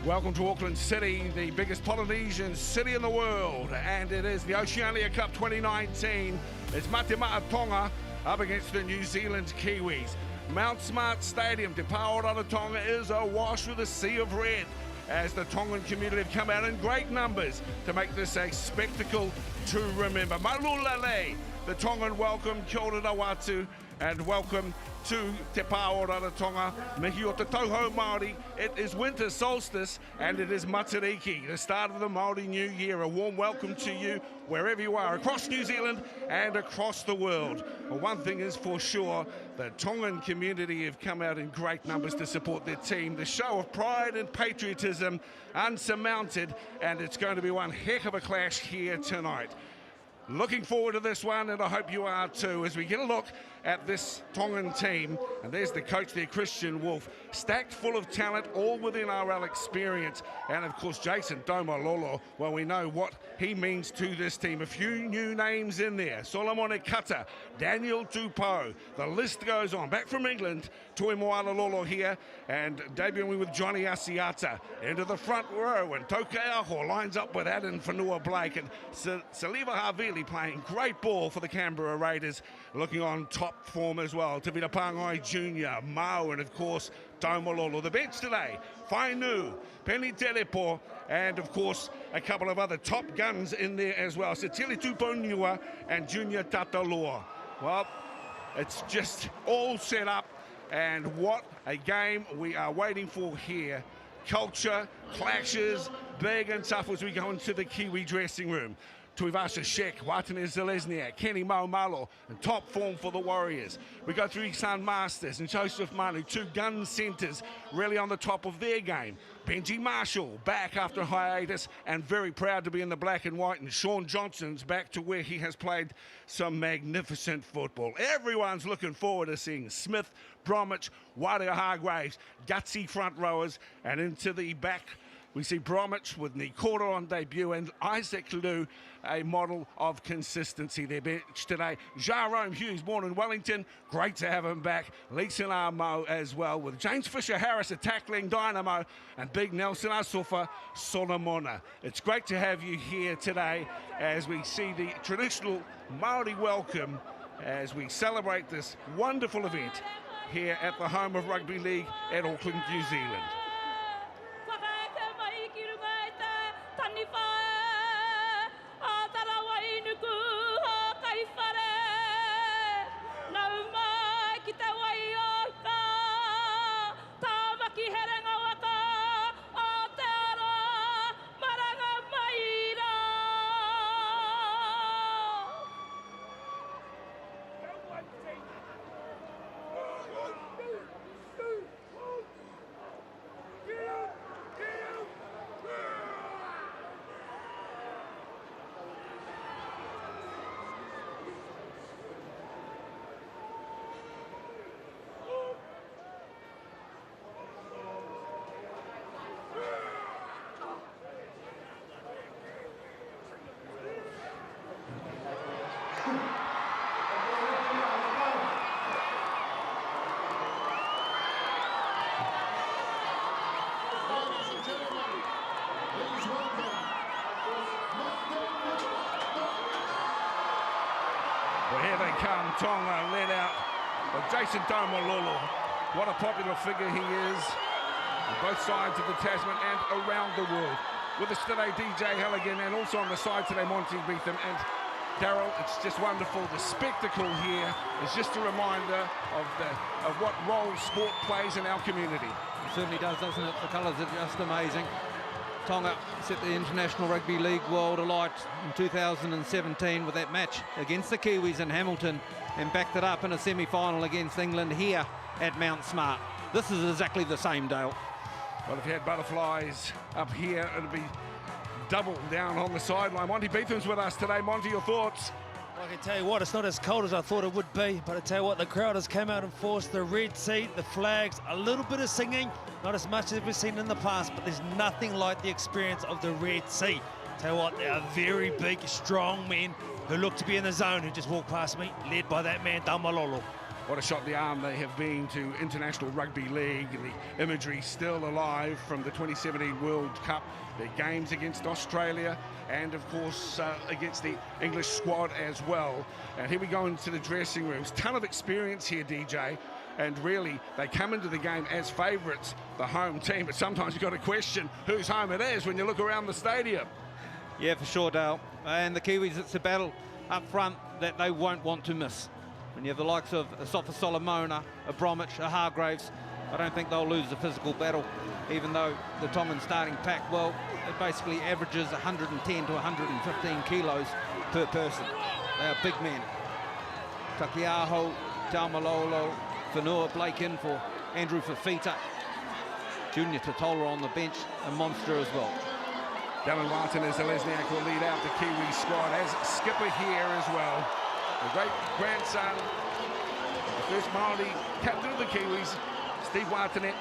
Welcome to Auckland City, the biggest Polynesian city in the world, and it is the Oceania Cup 2019. It's Mate Ma'a Tonga up against the New Zealand Kiwis. Mount Smart Stadium, Te Paorara Tonga, is awash with a sea of red as the Tongan community have come out in great numbers to make this a spectacle to remember. Malulale, the Tongan welcome, kia ora rawatu, and welcome to Te Paorara Tonga, mihi o te tauhou Māori. It is winter solstice and it is Matariki, the start of the Māori New Year. A warm welcome to you wherever you are, across New Zealand and across the world. Well, one thing is for sure, the Tongan community have come out in great numbers to support their team. The show of pride and patriotism unsurmounted, and it's going to be one heck of a clash here tonight. Looking forward to this one, and I hope you are too, as we get a look at this Tongan team. And there's the coach there, Christian Wolf, stacked full of talent, all within NRL experience. And of course, Jason Taumalolo, well, we know what he means to this team. A few new names in there. Solomon Kata, Daniel Tupou, the list goes on. Back from England, Toi Moala Lolo here, and debuting with Johnny Asiata into the front row, and Toke Aho lines up with Adam Whanua Blake, and Saliva Havili playing great ball for the Canberra Raiders, looking on top form as well. Tavita Pangai Jr., Mao, and of course Taumalolo. The bench today, Fainu, Penny Telepo, and of course a couple of other top guns in there as well. Satili Tuponua and Junior Tataloa. Well, it's just all set up, and what a game we are waiting for here. Culture, clashes, big and tough as we go into the Kiwi dressing room. Tuivasa Shek, Watane Zelezniak, Kenny Maumalo, and top form for the Warriors. We go through Iksan Masters and Joseph Manu, two gun centres really on the top of their game. Benji Marshall back after hiatus and very proud to be in the black and white, and Sean Johnson's back to where he has played some magnificent football. Everyone's looking forward to seeing Smith, Bromwich, Wairua Hargraves, gutsy front rowers, and into the back we see Bromwich with Nikora on debut, and Isaac Liu, a model of consistency. Their bench today, Jerome Hughes, born in Wellington, great to have him back. Leeson Amo as well, with James Fisher-Harris, a tackling dynamo, and big Nelson Asofa Solomona. It's great to have you here today as we see the traditional Māori welcome as we celebrate this wonderful event here at the home of Rugby League at Auckland, New Zealand. Well, here they come, Tonga led out by Jason Taumalolo. What a popular figure he is on both sides of the Tasman and around the world. With us today, DJ Halligan, and also on the side today, Monty Beetham. And Daryl, it's just wonderful. The spectacle here is just a reminder of what role sport plays in our community. It certainly does, doesn't it? The colours are just amazing. Tonga set the International Rugby League world alight in 2017 with that match against the Kiwis in Hamilton, and backed it up in a semi-final against England here at Mount Smart. This is exactly the same, Dale. Well, if you had butterflies up here, it'd be double down on the sideline. Monty Beetham's with us today. Monty, your thoughts? Well, I can tell you what, it's not as cold as I thought it would be, but I tell you what, the crowd has come out and forced the red seat, the flags, a little bit of singing, not as much as we've seen in the past, but there's nothing like the experience of the red seat. Tell you what, they are very big, strong men who look to be in the zone, who just walked past me, led by that man, Taumalolo. What a shot the arm they have been to International Rugby League. The imagery still alive from the 2017 World Cup. Their games against Australia and, of course, against the English squad as well. And here we go into the dressing rooms. Ton of experience here, DJ. And really, they come into the game as favourites, the home team. But sometimes you've got to question whose home it is when you look around the stadium. Yeah, for sure, Dale. And the Kiwis, it's a battle up front that they won't want to miss. When you have the likes of a Sofa Solomona, a Bromwich, a Hargraves, I don't think they'll lose the physical battle, even though the Tongan starting pack, well, it basically averages 110 to 115 kilos per person. They are big men. Takiaho, Taumalolo, Whenua Blake in for Andrew Fafita, Junior Totola on the bench, a monster as well. Dylan Martinez Lesniak will lead out the Kiwi squad as skipper here as well. The great grandson, the first Māori captain of the Kiwis, Steve Martinet.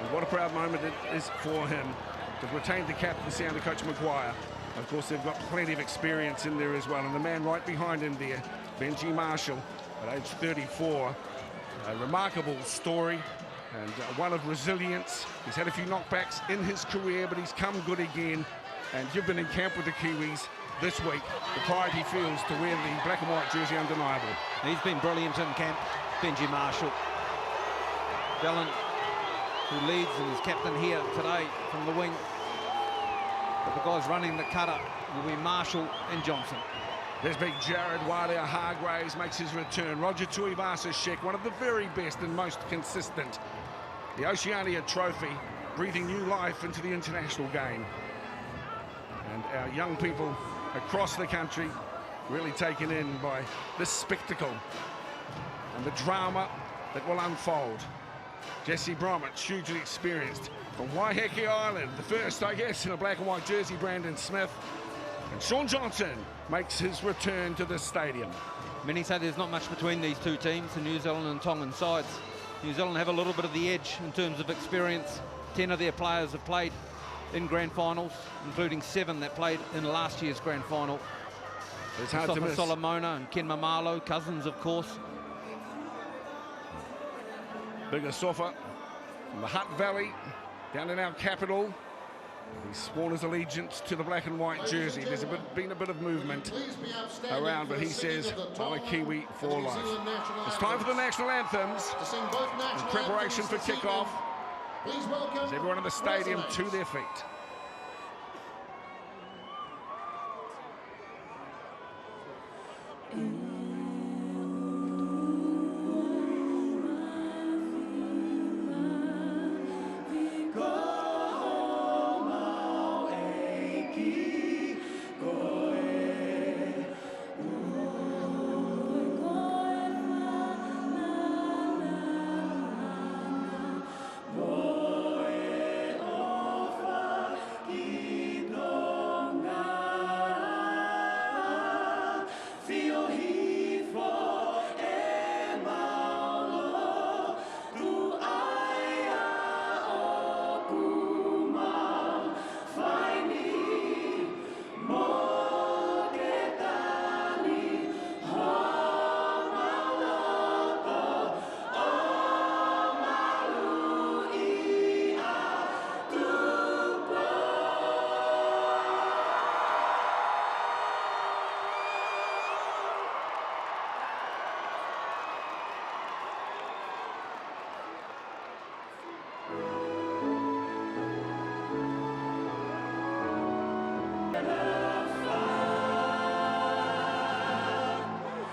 And what a proud moment it is for him to retain the captaincy under Coach Maguire. Of course, they've got plenty of experience in there as well. And the man right behind him there, Benji Marshall, at age 34. A remarkable story and one of resilience. He's had a few knockbacks in his career, but he's come good again. And you've been in camp with the Kiwis this week. The pride he feels to wear the black and white jersey, undeniable. He's been brilliant in camp, Benji Marshall. Dylan, who leads and is captain here today from the wing. But the guys running the cutter will be Marshall and Johnson. There's big Jared Walia Hargraves makes his return. Roger Tuivasa-Sheck, one of the very best and most consistent. The Oceania Trophy breathing new life into the international game. And our young people across the country really taken in by this spectacle and the drama that will unfold. Jesse Bromwich, hugely experienced from Waiheke Island, the first, I guess, in a black and white jersey, Brandon Smith. And Sean Johnson makes his return to the stadium. Many say there's not much between these two teams, the New Zealand and Tongan sides. New Zealand have a little bit of the edge in terms of experience. 10 of their players have played in grand finals, including 7 that played in last year's grand final. It's hard to miss. Solomona and Ken Mamalo, cousins, of course. Bigger Sofa from the Hutt Valley, down in our capital. He's sworn his allegiance to the black and white jersey. There's been a bit of movement around, but he says, I'm a Kiwi for life. It's time for the national anthems in preparation for kickoff. As everyone in the stadium to their feet.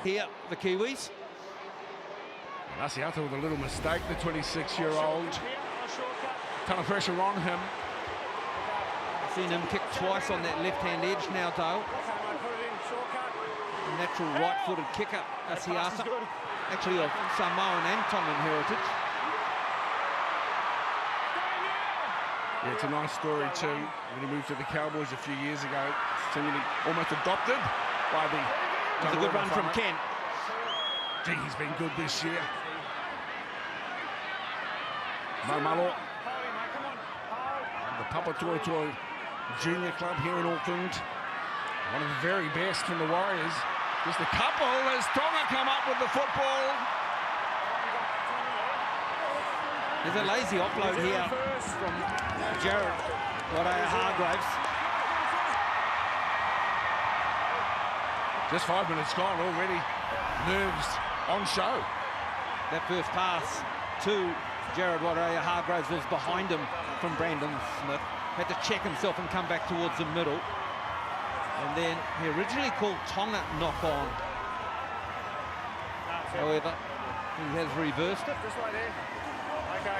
Here, the Kiwis. Asiata with a little mistake, the 26-year-old. Ton of pressure on him. I've seen him kick twice on that left-hand edge now, Dale. A natural right-footed kicker, Asiata. Actually of Samoan and Tongan heritage. Yeah, it's a nice story too. When he moved to the Cowboys a few years ago, seemingly almost adopted by the... It's a good run from Ken. Gee, he's been good this year. Maumalo. The Papatoetoe Junior Club here in Auckland. One of the very best from the Warriors. Just a couple as Tonga come up with the football. There's a lazy offload here from Jared Hargraves. Just 5 minutes gone already. Nerves on show. That first pass to Jared Hargraves was behind him from Brandon Smith. Had to check himself and come back towards the middle. And then he originally called Tonga knock on. However, he has reversed it.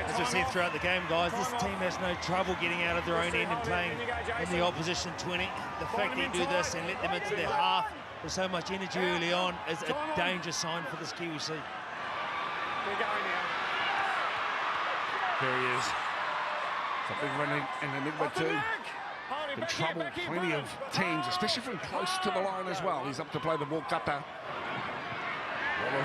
As we've seen throughout the game, guys, this team has no trouble getting out of their own end and playing in the opposition 20. The fact they do this and let them into their half with so much energy early on is a danger sign for this Kiwi side. There he is. Something running in Enigma too. In trouble, plenty of teams, especially from close to the line as well. He's up to play the ball cutter. Well,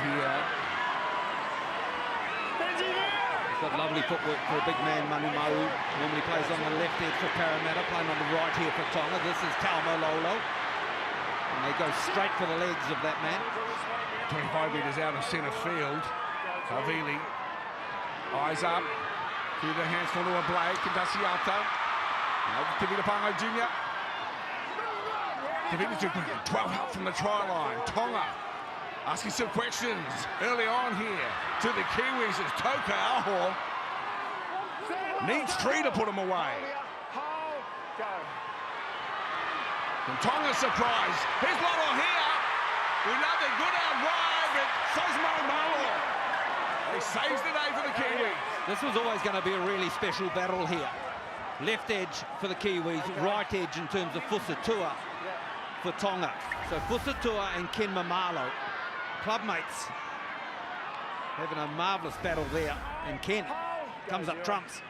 He's got lovely footwork for a big man, Manu Mau. Normally plays on the left edge for Parramatta, playing on the right here for Tonga. This is Taumololo. And they go straight for the legs of that man. 25 metres out of centre field. Havili, eyes up. Through the hands for Noah Blake and Daciato. Now Tavita Pango Jr. Tavita took 12 out from the try line. Tonga asking some questions early on here to the Kiwis as Toka Aho needs 3 to put him away. And Tonga surprised. Here's Lotto here. We know they're good out wide, but so's Momoa. He saves the day for the Kiwis. This was always going to be a really special battle here. Left edge for the Kiwis, right edge in terms of Fusatua for Tonga. So Fusatua and Ken Mamalo, clubmates, having a marvellous battle there. And Ken comes up trumps.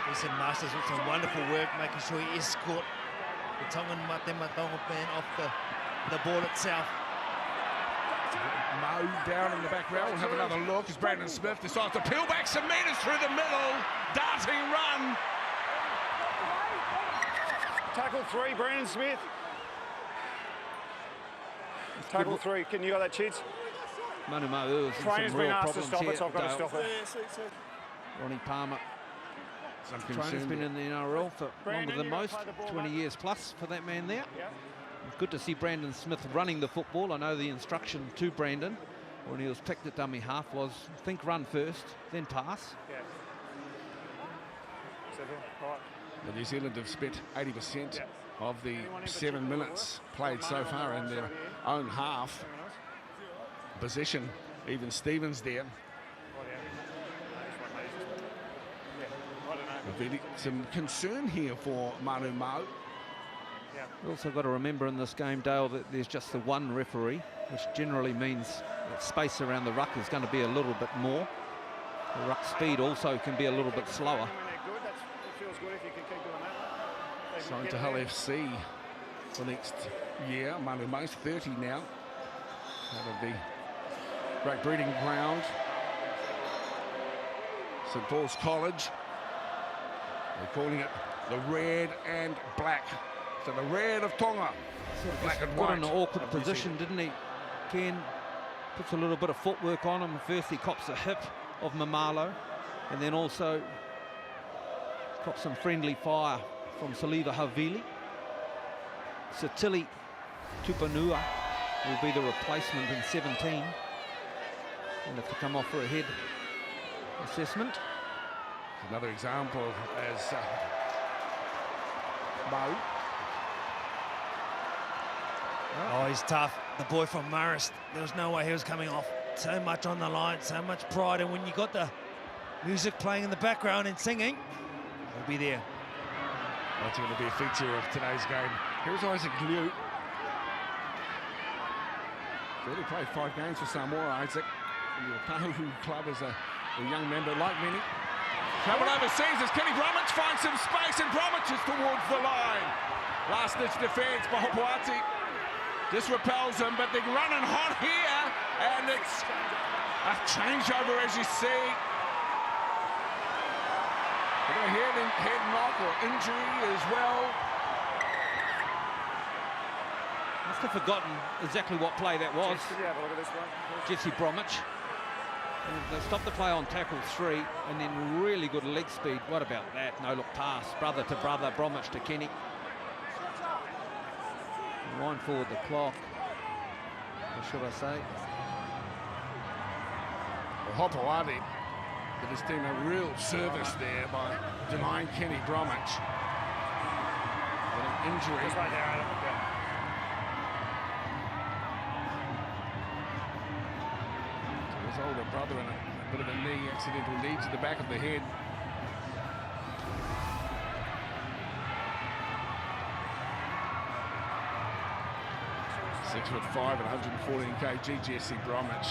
Jason Masters with some wonderful work, making sure he escort the Tongan Mate Matonga man off the ball itself. Mo down in the back row. We'll have another look as Brandon Smith decides to peel back some metres through the middle. Darting run. Tackle 3, Brandon Smith. Tackle 3. Can you got that, Chids? Manu Mau has Trainer's some been real asked to problems stop here. it, so I've got to stop it. Ronnie Palmer. Some Trainer's concern. been in the NRL for longer than most, 20 years plus for that man there. Good to see Brandon Smith running the football. I know the instruction to Brandon when he was picked at dummy half was think run first, then pass. Well, New Zealand have spent 80% of the 7 minutes played so far in their own half. Possession, even Stevens there. Some concern here for Manu Mau. We've also got to remember in this game, Dale, that there's just the one referee, which generally means that space around the ruck is going to be a little bit more. The ruck speed also can be a little bit slower. Signed to Hull FC for next year. Manu Mau's 30 now. Out of the great breeding ground. St Paul's College. They're calling it the red and black. So the red of Tonga, black and Got white. in an awkward position, didn't he? Ken puts a little bit of footwork on him. First he cops a hip of Mamalo, and then also cops some friendly fire from Saliva Havili. Satili Tupanua will be the replacement in 17. He'll have to come off for a head assessment. Another example as Mau. Oh, he's tough. The boy from Marist, there was no way he was coming off. So much on the line, so much pride. And when you got the music playing in the background and singing, he'll be there. That's going to be a feature of today's game. Here's Isaac Liu. Really played 5 games for Samoa, Isaac. In the Tahu club as a young member, like many. Travel overseas as Kenny Bromwich finds some space, and Bromwich is towards the line. Last-ditch defence by Hopoati. This repels him, but they're running hot here, and it's a changeover, as you see. A head knock or injury as well. Must have forgotten exactly what play that was. Jesse, have a look at this one. Jesse Bromwich. They stopped the play on tackle 3, and then really good leg speed. What about that? No look pass, brother to brother, Bromwich to Kenny. Wind forward the clock, or should I say? Well, Hopewadi did his team a real service there by denying Kenny Bromwich an injury. It's right there, Adam. Yeah. His older brother in a bit of a accidental knee to the back of the head. Six foot 5 and 114 kg, Jesse Bromwich.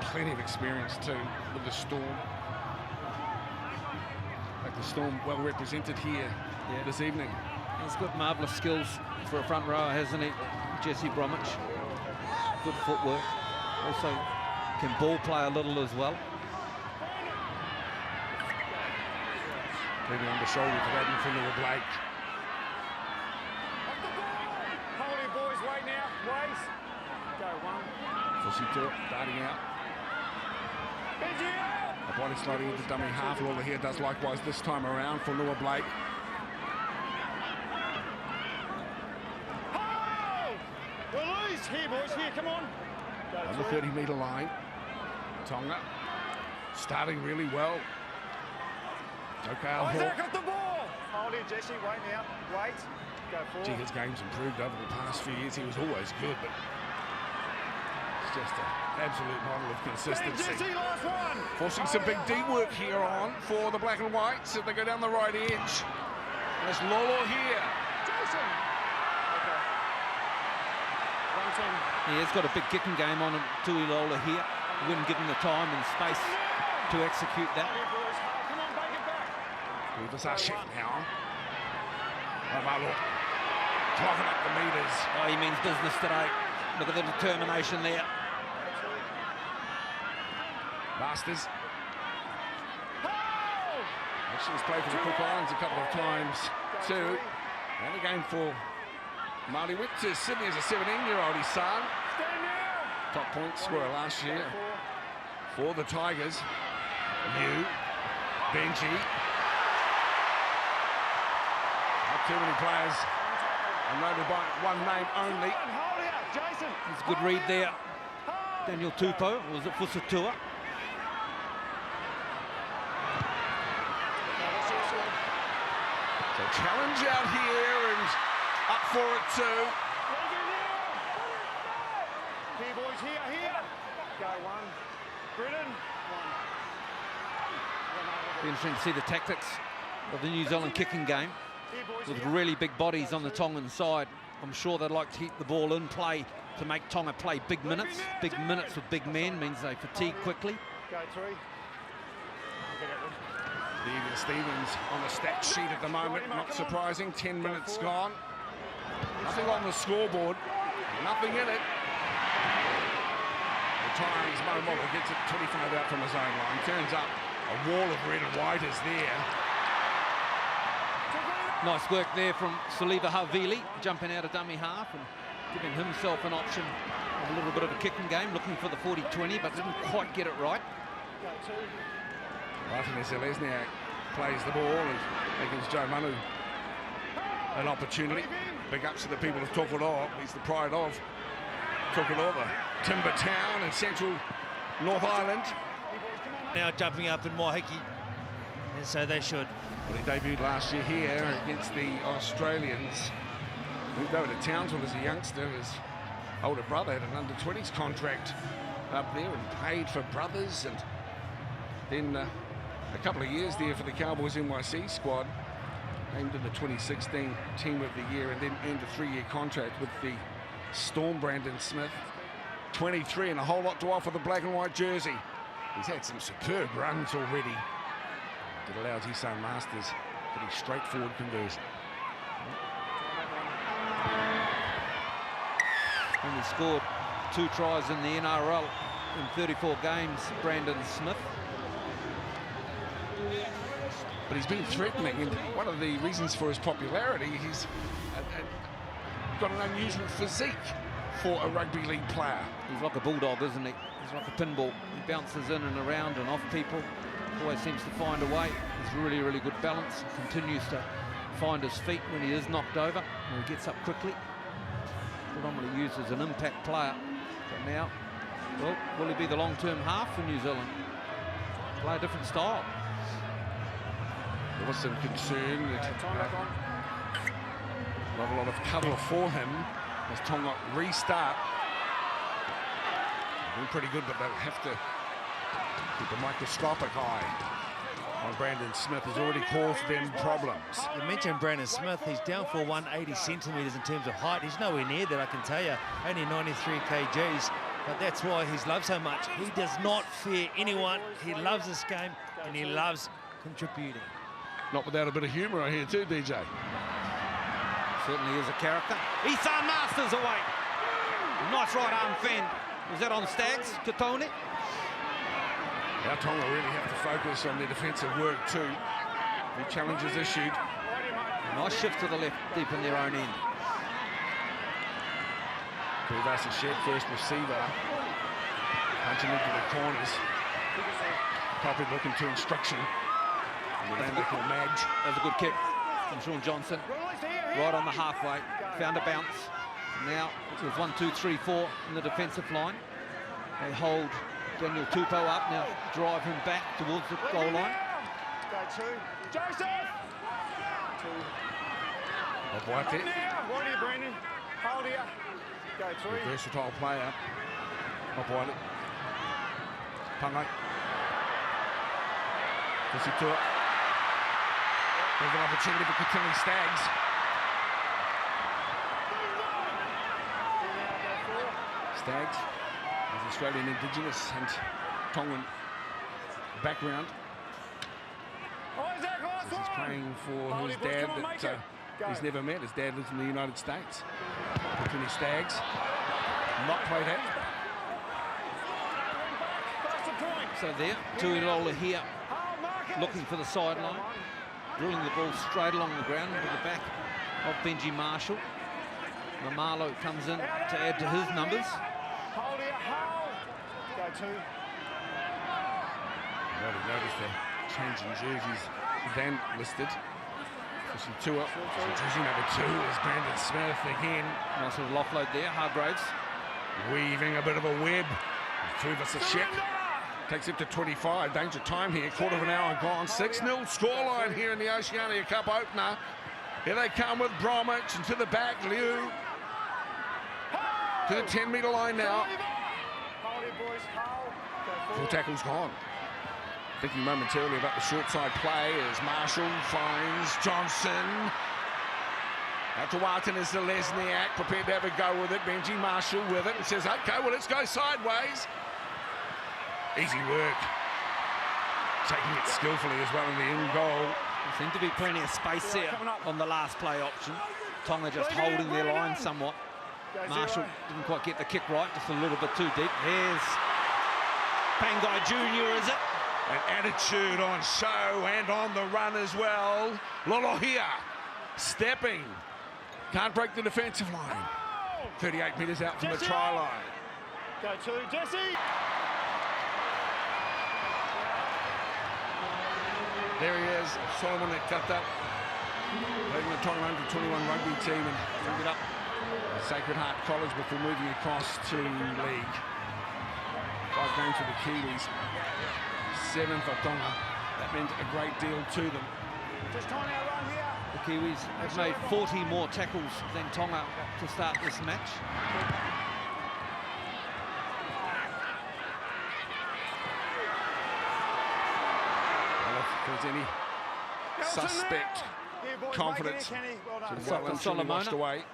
Plenty of experience too with the Storm. Like the Storm well represented here this evening. He's got marvellous skills for a front rower, hasn't he, Jesse Bromwich? Good footwork. Also can ball play a little as well. Leading on the shoulder for that from Noah Blake. Hold your boys, wait now, wait. Go one. Fussy to it, darting out. Benji out! A body sliding into dummy half. Lawler here does likewise this time around for Noah Blake. Hold! Release! Here, boys, here, come on. Go On the through. 30-metre line. Tonga starting really well. Okay, Isaac off the ball! Hold it, Jesse, wait now, wait. Go forward. Gee, his game's improved over the past few years. He was always good, but it's just an absolute model of Hey, consistency. Jesse, last one! Forcing some big D work here on for the black and whites. If they go down the right edge. There's Lolo here. Jason! Okay. 110. He has got a big kicking game on him, Tui Lola here. He wouldn't give him the time and space to execute that. Here, boys, come on, bake it back. Rufus Ashik now. Malo clogging up the meters. Oh, he means business today. Look at the determination there. Masters. Hold! Actually, he's played for the Cook Islands a couple of times too. And again for Marty Witt to Sydney as a 17-year-old, his son. Stand now! Top point scorer last year for the Tigers. Yu, Benji. Not too many players are noted by one name only. Hold it out, Jason! It's a good read there. Daniel Tupou, or was it Fusatua? So challenge out here and up for it too. Here, boys, here. Go one. Britain, one. Be interesting to see the tactics of the New Zealand kicking game Here, boys, with here. really big bodies on the Tongan side. I'm sure they'd like to keep the ball in play to make Tonga play big minutes. Big minutes with big men means they fatigue quickly. Go three. Steven Stevens on the stat sheet at the moment, not surprising. 10 minutes gone. Nothing on the scoreboard, nothing in it. Retiring his Mo Mola gets it 25 out from his own line. Turns up, a wall of red and white is there. Nice work there from Saliva Havili, jumping out of dummy half and giving himself an option of a little bit of a kicking game, looking for the 40-20, but didn't quite get it right. Go two. Martin Zelezniak plays the ball and gives Joe Manu an opportunity. Big ups to the people of Tokoroa. He's the pride of Tokoroa, the timber town in central North Island. Now jumping up in Waiheke, and so they should. Well, he debuted last year here against the Australians. Moved over to Townsville as a youngster. His older brother had an under-20s contract up there and played for Brothers, and then a couple of years there for the Cowboys NYC squad. Named in the 2016 Team of the Year, and then earned a 3-year contract with the Storm. Brandon Smith, 23 and a whole lot to offer the black and white jersey. He's had some superb runs already. It allows Isan Masters pretty straightforward conversion. Only scored 2 tries in the NRL in 34 games, Brandon Smith. But he's been threatening, and one of the reasons for his popularity, he's got an unusual physique for a rugby league player. He's like a bulldog, isn't he? He's like a pinball. He bounces in and around and off people. Always seems to find a way. He's really, really good balance. Continues to find his feet when he is knocked over, or he gets up quickly. Predominantly used as an impact player. But now, well, will he be the long-term half for New Zealand? Play a different style. There was some concern that not a lot of cover for him as Tonga restart. Doing pretty good, but they'll have to keep a microscopic eye on Brandon Smith. Has already caused them problems. You mentioned Brandon Smith. He's down for 180 centimetres in terms of height. He's nowhere near that, I can tell you. Only 93 kgs. But that's why he's loved so much. He does not fear anyone. He loves this game and he loves contributing. Not without a bit of humour here too, DJ. Certainly is a character. Ethan Masters away. Nice right arm fend. Was that on Stags, Katoni? Now Tonga really have to focus on their defensive work too. New challenges issued. Nice shift to the left, deep in their own end. Kiwis Shed, first receiver. Punching into the corners. Probably looking to instruction. Madge. That was a good kick from Sean Johnson. Right on the halfway. Found a bounce. Now it was 1, 2, 3, 4 in the defensive line. They hold Daniel Tupou up, now drive him back towards the goal line. Go 2. Joseph! 2. I've wiped it. Right here, Brandon. Hold here. Go 3. A versatile player. I've wiped it. Pangai. Pussy to it. There's an opportunity for Katili Stags. Stags is Australian Indigenous and Tongan background. He's playing for his dad that he's never met. His dad lives in the United States. Katili Stags not played at. So there, Tuilola here, looking for the sideline, drilling the ball straight along the ground into the back of Benji Marshall. Mamalo comes in to add to his numbers. Hold here, hold. Go 2. Notice the change in jerseys then listed. Pushing 2 up. Jersey number 2 is Brandon Smith again. Nice little offload there, Hargraves. Weaving a bit of a web. Kiwis Shed takes it to 25. Danger time here. Quarter of an hour gone. 6-0 scoreline here in the Oceania Cup opener. Here they come with Bromwich and to the back. Liu to the 10-metre line now. Hold here, boys. Hold. Full tackle's gone. Thinking momentarily about the short side play as Marshall finds Johnson. Out to Walton is the Lesniak, prepared to have a go with it. Benji Marshall with it and says, okay, well, let's go sideways. Easy work. Taking it skillfully as well in the in goal. There seemed to be plenty of space there on the last play option. Tonga just holding their line somewhat. Marshall didn't quite get the kick right, just a little bit too deep. There's Pangai Jr., is it? An attitude on show and on the run as well. Lolohia stepping. Can't break the defensive line. 38 metres out from the try line. Go 2, Jesse! There he is, Solomon Ekata, leading the Tonga under-21 rugby team and bring it up Sacred Heart College before moving across to league. 5 games for the Kiwis, 7 for Tonga. That meant a great deal to them. Just trying to run here. The Kiwis have made 40 more tackles than Tonga to start this match. If there's any suspect confidence, well washed away.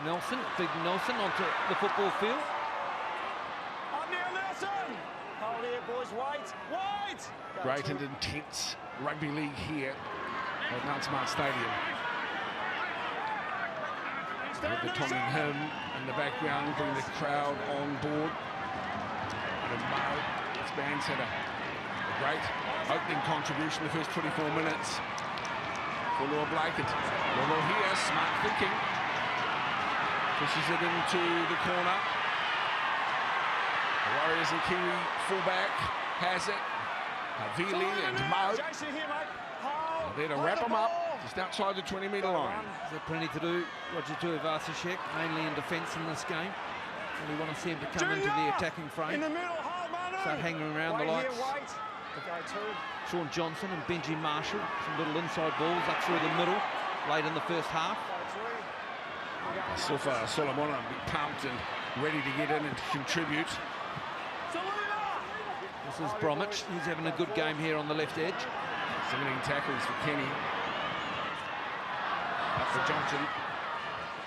Nelson, big Nelson onto the football field. Up now, Nelson! Hold here, boys, wait, wait! Go Great 2. and intense rugby league here at Mount Smart Stadium. With the Tongan hymn in the background, bringing the crowd on board. And Mao, this band's had a great opening contribution the first 24 minutes for Laura Blake. Lolo here, smart thinking. Pushes it into the corner. The Warriors and Kiwi fullback has it. Havili and Mo. There to wrap them up just outside the 20-metre line. There's plenty to do. Roger Tuivasa-Sheck, mainly in defence in this game. Really want to see him to come into the attacking frame. Start hanging around the lights. Sean Johnson and Benji Marshall, some little inside balls up through the middle, late in the first half. Silva Solomon be pumped and ready to get in and contribute. This is Bromwich. He's having a good game here on the left edge. 17 tackles for Kenny. Up for Johnson.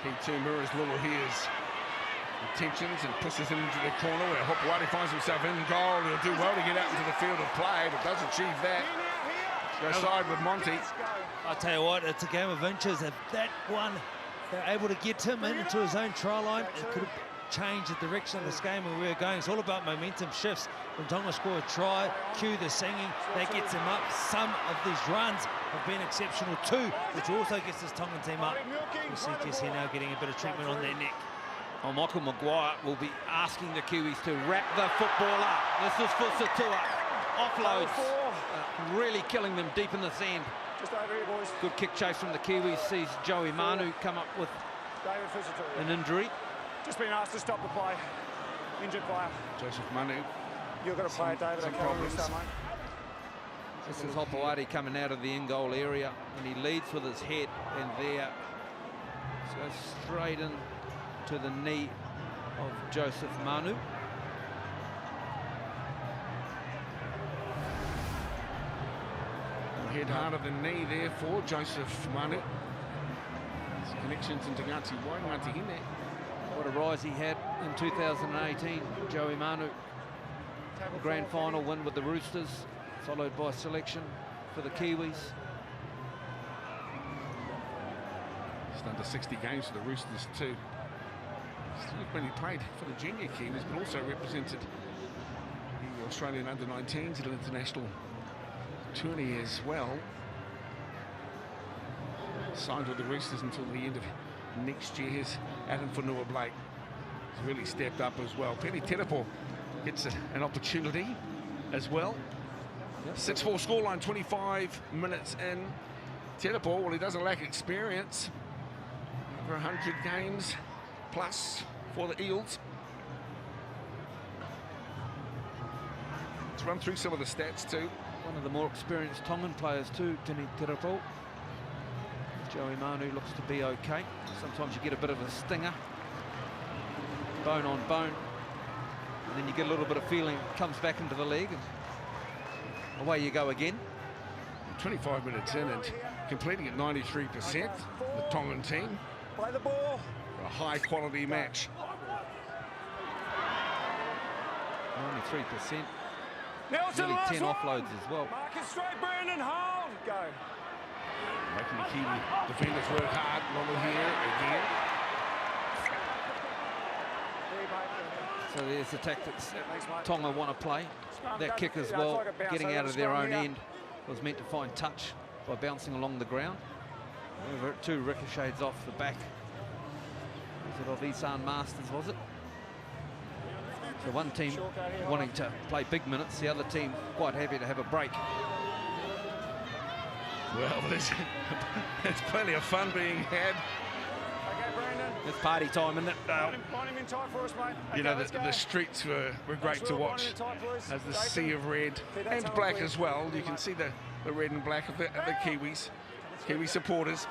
He too mirrors Lulu here's intentions and pushes him into the corner where Hopewadi finds himself in goal. He'll do well to get out into the field of play, but does achieve that. Go side with Monty. I tell you what, it's a game of inches. If that one, they're able to get him into his own try line, it could have changed the direction of this game where we were going. It's all about momentum shifts. When Tonga score a try, cue the singing, that gets him up. Some of these runs have been exceptional too, which also gets this Tongan team up. We see Jesse now getting a bit of treatment on their neck. Well, Michael Maguire will be asking the Kiwis to wrap the football up. This is for Satua. Offloads, really killing them deep in the sand. Just over here, boys. Good kick chase from the Kiwis. Sees Joey Manu come up with an injury. Just been asked to stop the play. Injured player. Joseph Manu. You've got to play it, David. Some Okay, problems. restart, mate. This is Hopewadi coming out of the in-goal area, and he leads with his head, and there goes straight in to the knee of Joseph Manu. Head harder than knee there for Joseph Manu. His connections into Ngati Wai, Ngati Hine. What a rise he had in 2018, Joey Manu. A grand final win with the Roosters, followed by selection for the Kiwis. Just under 60 games for the Roosters too. Still when he played for the junior Kiwis, but also represented the Australian under-19s at international tourney as well. Signed with the Roosters until the end of next year. Here's Adam Whanua Blake. He's really stepped up as well. Penny Terepo gets an opportunity as well. Yep. 6-4 scoreline, 25 minutes in. Terepo, well, he doesn't lack experience. Over 100 games plus for the Eels. Let's run through some of the stats too. One of the more experienced Tongan players too, Tini Terepo. Joey Manu looks to be okay. Sometimes you get a bit of a stinger. Bone on bone. And then you get a little bit of feeling, comes back into the league, and away you go again. 25 minutes in and completing at 93%, the Tongan team. Play the ball. A high quality match. 93%. Nelson, Nearly 10 last one. offloads as well. Mark it straight, Brandon. Hold. Go. Making the Kiwi defenders work hard. Lolo here again. So there's the tactics Tonga want to play. That kick as well, getting out of their own end, was meant to find touch by bouncing along the ground. However, it too ricochets off the back. Was it of Isan Masters, was it? So one team wanting to play big minutes, the other team quite happy to have a break. Well, there's plenty of fun being had. Okay, Brandon. It's party time, isn't it? Line him in tight for us, mate. You Okay, know, let's the go. streets were great to watch as the sea of red and black as well. You can see the red and black of the Kiwis, Kiwi supporters.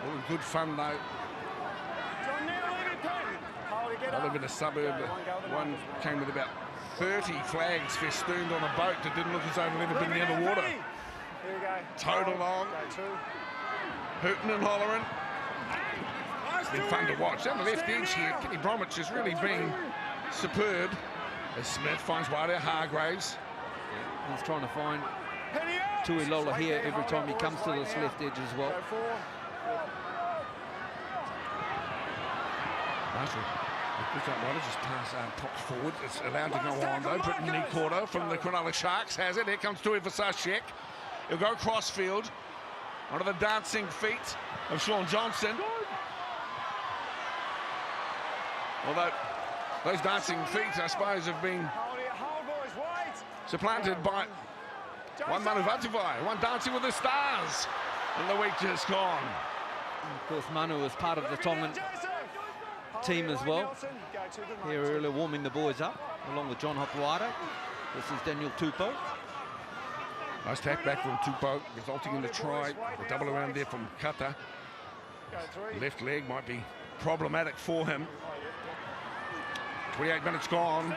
All good fun though. John, now leave it, Pen. Hold it, get I live up. in a suburb. One came with about 30 flags festooned on a boat that didn't look as though they'd ever been near the water. Here we go. Total long. Go two. Hooting and hollering. It's been fun to watch. Down the left edge here, Kenny Bromwich has really been superb. As Smith finds Wadia Hargraves. He's trying to find Penny out. Tui Lola Straight here there, every hold time up, he boys, comes to right this now. left edge as well. Go four. Water just pass pops forward. It's allowed to go on though. Brittany Corder from the Cronulla Sharks has it. Here comes Tuivasa-Sheck. He'll go crossfield. One of the dancing feet of Sean Johnson. Although those dancing feet, I suppose, have been Hold, boys, wait. supplanted by one Manu Vatuvai, one Dancing with the Stars, and the week just gone. And of course, Manu was part of the Tongan team as well. Here earlier warming the boys up, along with John Hopuara. This is Daniel Tupou. Nice tap back from Tupou, resulting in a try. The double around there from Kata. Left leg might be problematic for him. 28 minutes gone.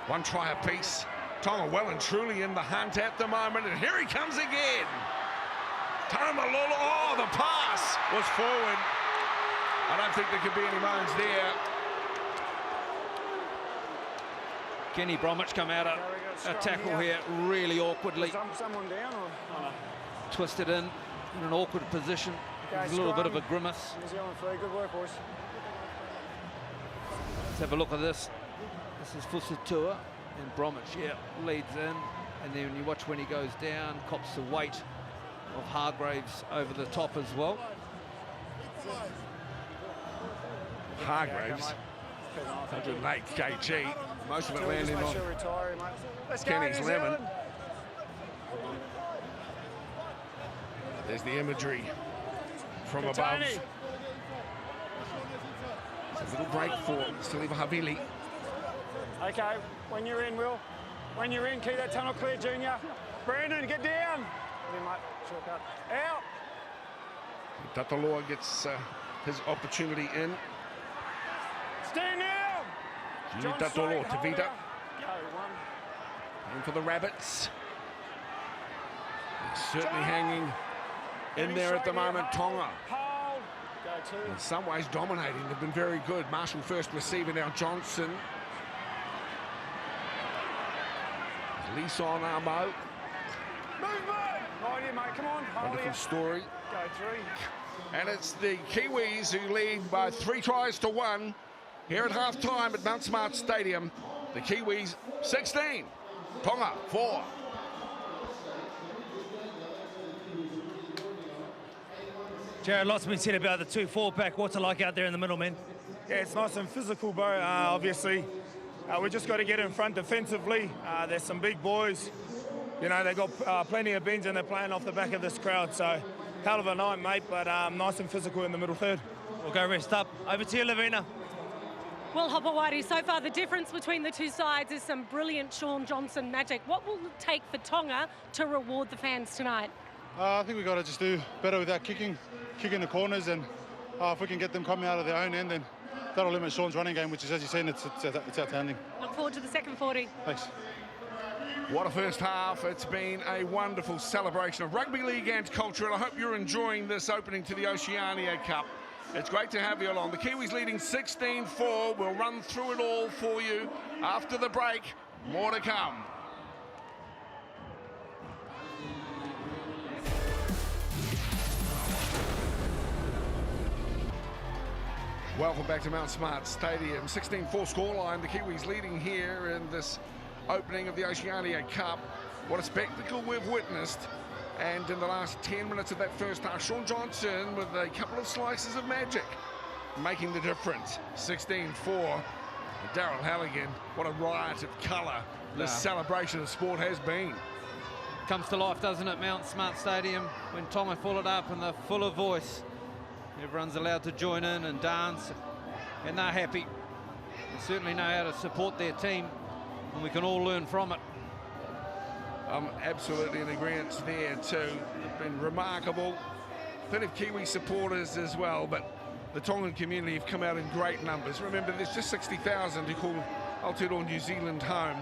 One try apiece. Tonga well and truly in the hunt at the moment, and here he comes again. Taumalolo, oh, the pass was forward. I don't think there could be any moans there. Kenny Bromwich come out of a tackle here really awkwardly. Someone down or? Oh, no. Twisted in an awkward position. There's a little bit of a grimace. New Zealand free, good work, boys. Let's have a look at this. This is Fusatua, and Bromwich, yeah, leads in. And then you watch when he goes down, cops the weight of Hargraves over the top as well. Hargraves, 108 kg, most of it landing on Kenny's lemon. There's the imagery from above. A little break for Saliva Havili. Okay, when you're in, Will. When you're in, keep that tunnel clear, Junior. Brandon, get down. Then, mate, shortcut. Out. Tataloa gets his opportunity in. Stand now. Junior Tataloa to Vida. Go, one. And for the Rabbits. It's certainly hanging in there at the moment. Tonga, Hold. Go two. in some ways dominating. They've been very good. Marshall first receiver, now Johnson. Lease on Amo. Movement. Right here, mate. Come on. Hold Wonderful here. story. Go three. And it's the Kiwis who lead by 3 tries to 1 here at half-time at Mount Smart Stadium. The Kiwis 16, Tonga 4. Jared, lots been said about the 2 back. What's it like out there in the middle, man? Yeah, it's nice and physical, bro. Obviously, we just got to get in front defensively. There's some big boys. You know, they got plenty of bends and they're playing off the back of this crowd. So, hell of a night, mate, but nice and physical in the middle third. We'll go rest up. Over to you, Lavina. Well, Hopawari, so far the difference between the two sides is some brilliant Sean Johnson magic. What will it take for Tonga to reward the fans tonight? I think we've got to just do better with our kicking the corners, and if we can get them coming out of their own end, then that'll limit Sean's running game, which is, as you've seen, it's outstanding. Look forward to the second 40. Thanks. What a first half. It's been a wonderful celebration of rugby league and culture, and I hope you're enjoying this opening to the Oceania Cup. It's great to have you along. The Kiwis leading 16-4. We'll run through it all for you after the break. More to come. Welcome back to Mount Smart Stadium. 16-4 scoreline. The Kiwis leading here in this opening of the Oceania Cup. What a spectacle we've witnessed. And in the last 10 minutes of that first half, Sean Johnson with a couple of slices of magic making the difference. 16-4. Daryl Halligan, what a riot of colour this celebration of sport has been. Comes to life, doesn't it, Mount Smart Stadium, when Tonga fill it up and they're full of voice. Everyone's allowed to join in and dance, and they're happy. They certainly know how to support their team, and we can all learn from it. I'm absolutely in agreement there too. It's been remarkable. Plenty of Kiwi supporters as well, but the Tongan community have come out in great numbers. Remember, there's just 60,000 who call Aotearoa New Zealand home.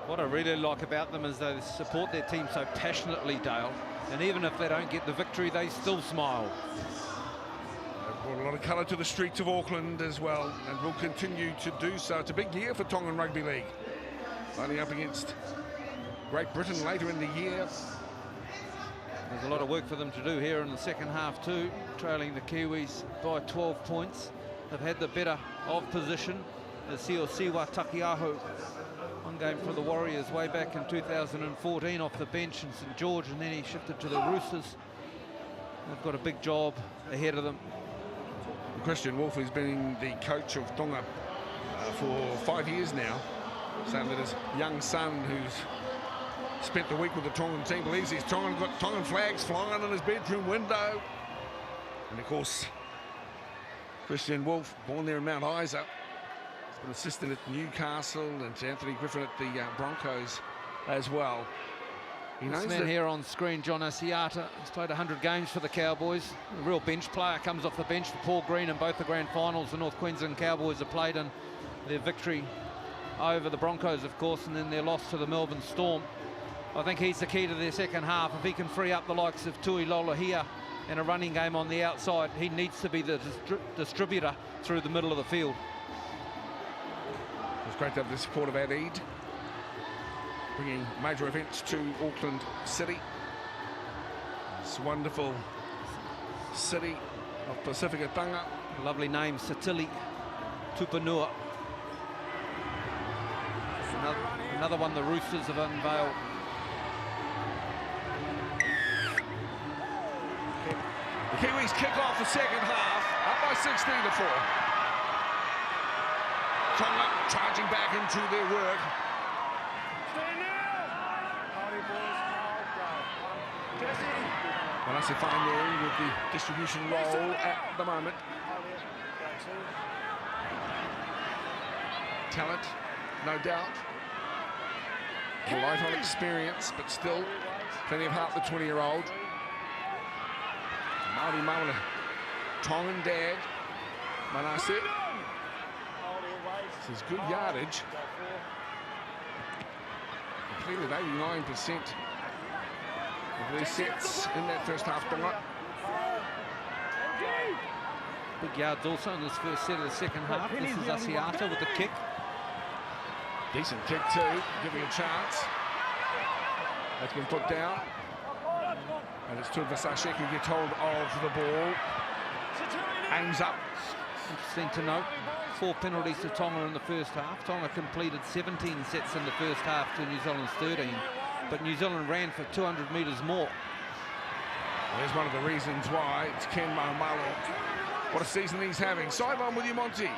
What I really like about them is they support their team so passionately, Dale, and even if they don't get the victory, they still smile. They've brought a lot of colour to the streets of Auckland as well, and will continue to do so. It's a big year for Tongan Rugby League. Lining up against Great Britain later in the year. There's a lot of work for them to do here in the second half too, trailing the Kiwis by 12 points. They've had the better of position. The Siosiwa Takiaho, one game for the Warriors way back in 2014 off the bench in St George, and then he shifted to the Roosters. They've got a big job ahead of them. Christian Wolf, who's been the coach of Tonga for 5 years now, saying that his young son, who's spent the week with the Tongan team, believes he's got Tongan flags flying in his bedroom window. And of course, Christian Wolf, born there in Mount Isa, has been assistant at Newcastle, and to Anthony Griffin at the Broncos as well. He knows This man that here on screen, John Asiata, has played 100 games for the Cowboys. A real bench player, comes off the bench for Paul Green in both the grand finals the North Queensland Cowboys have played in. Their victory over the Broncos, of course, and then their loss to the Melbourne Storm. I think he's the key to their second half. If he can free up the likes of Tui Lola here in a running game on the outside, he needs to be the distributor through the middle of the field. it's great to have the support of Adid, bringing major events to Auckland City. This wonderful city of Pacifica Tonga. Lovely name, Satili Tupanua. Another one the Roosters have unveiled. The Kiwis kick off the second half, up by 16-4. Tonga charging back into their work. Manase Whaneri with the distribution role at the moment. Talent, no doubt. Light on experience, but still plenty of heart, the 20-year-old. Maori Mauna, Tongan dad, Manase. This is good yardage. Completed 89% of their sets in that first half. Tonga. Big yards also in this first set of the second half. This is Asiata with the kick. Decent kick too, giving a chance. That's been put down. And it's Tuivasa-Sheck who gets hold of the ball. Aims up. Interesting to note, 4 penalties to Tonga in the first half. Tonga completed 17 sets in the first half to New Zealand's 13, but New Zealand ran for 200 metres more. There's one of the reasons why. It's Ken Maumalo. What a season he's having. Sideline with you, Monty.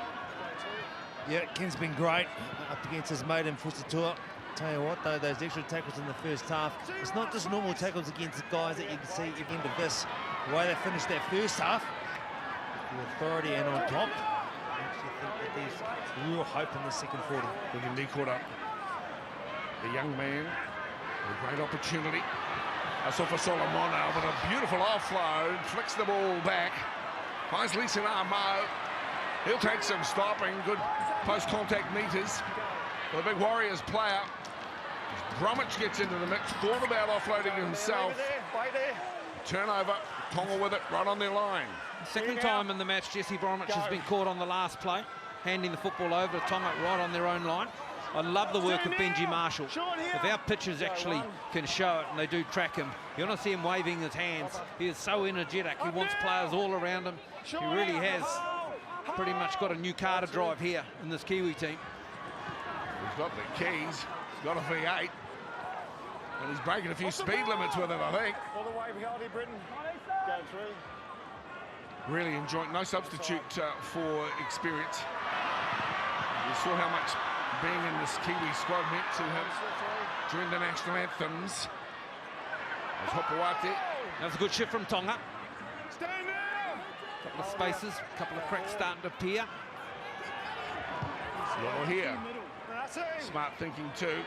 Yeah, Ken's been great up against his mate in Fusitu'a. Tell you what, though, those extra tackles in the first half, it's not just normal tackles against the guys that you can see at the end of this. The way they finished that first half, the authority and on top, I actually think that there's real hope in the second 40. With the knee caught up. The young man with a great opportunity. Asofa Solomona with a beautiful offload, flicks the ball back, finds Lisa Mo. He'll take some stopping, good post-contact meters. The big Warriors player. Bromwich gets into the mix, thought about offloading himself. Turnover, Tonga with it, right on their line. Second time in the match, Jesse Bromwich has been caught on the last play, handing the football over to Tonga right on their own line. I love the work of Benji Marshall. If our pitchers actually can show it, and they do track him, you want to see him waving his hands. He is so energetic. He wants players all around him. He really has pretty much got a new car to drive here in this Kiwi team. He's got the keys, he's got a V8, and he's breaking a few speed limits with it, I think. All the way, Howdy Britain. Go through. Really enjoying, no substitute for experience. You saw how much being in this Kiwi squad meant to him during the national anthems. There's Hopawati. That was a good shift from Tonga. Stand there. Couple of spaces, couple of cracks starting to appear. Well here. Smart thinking too.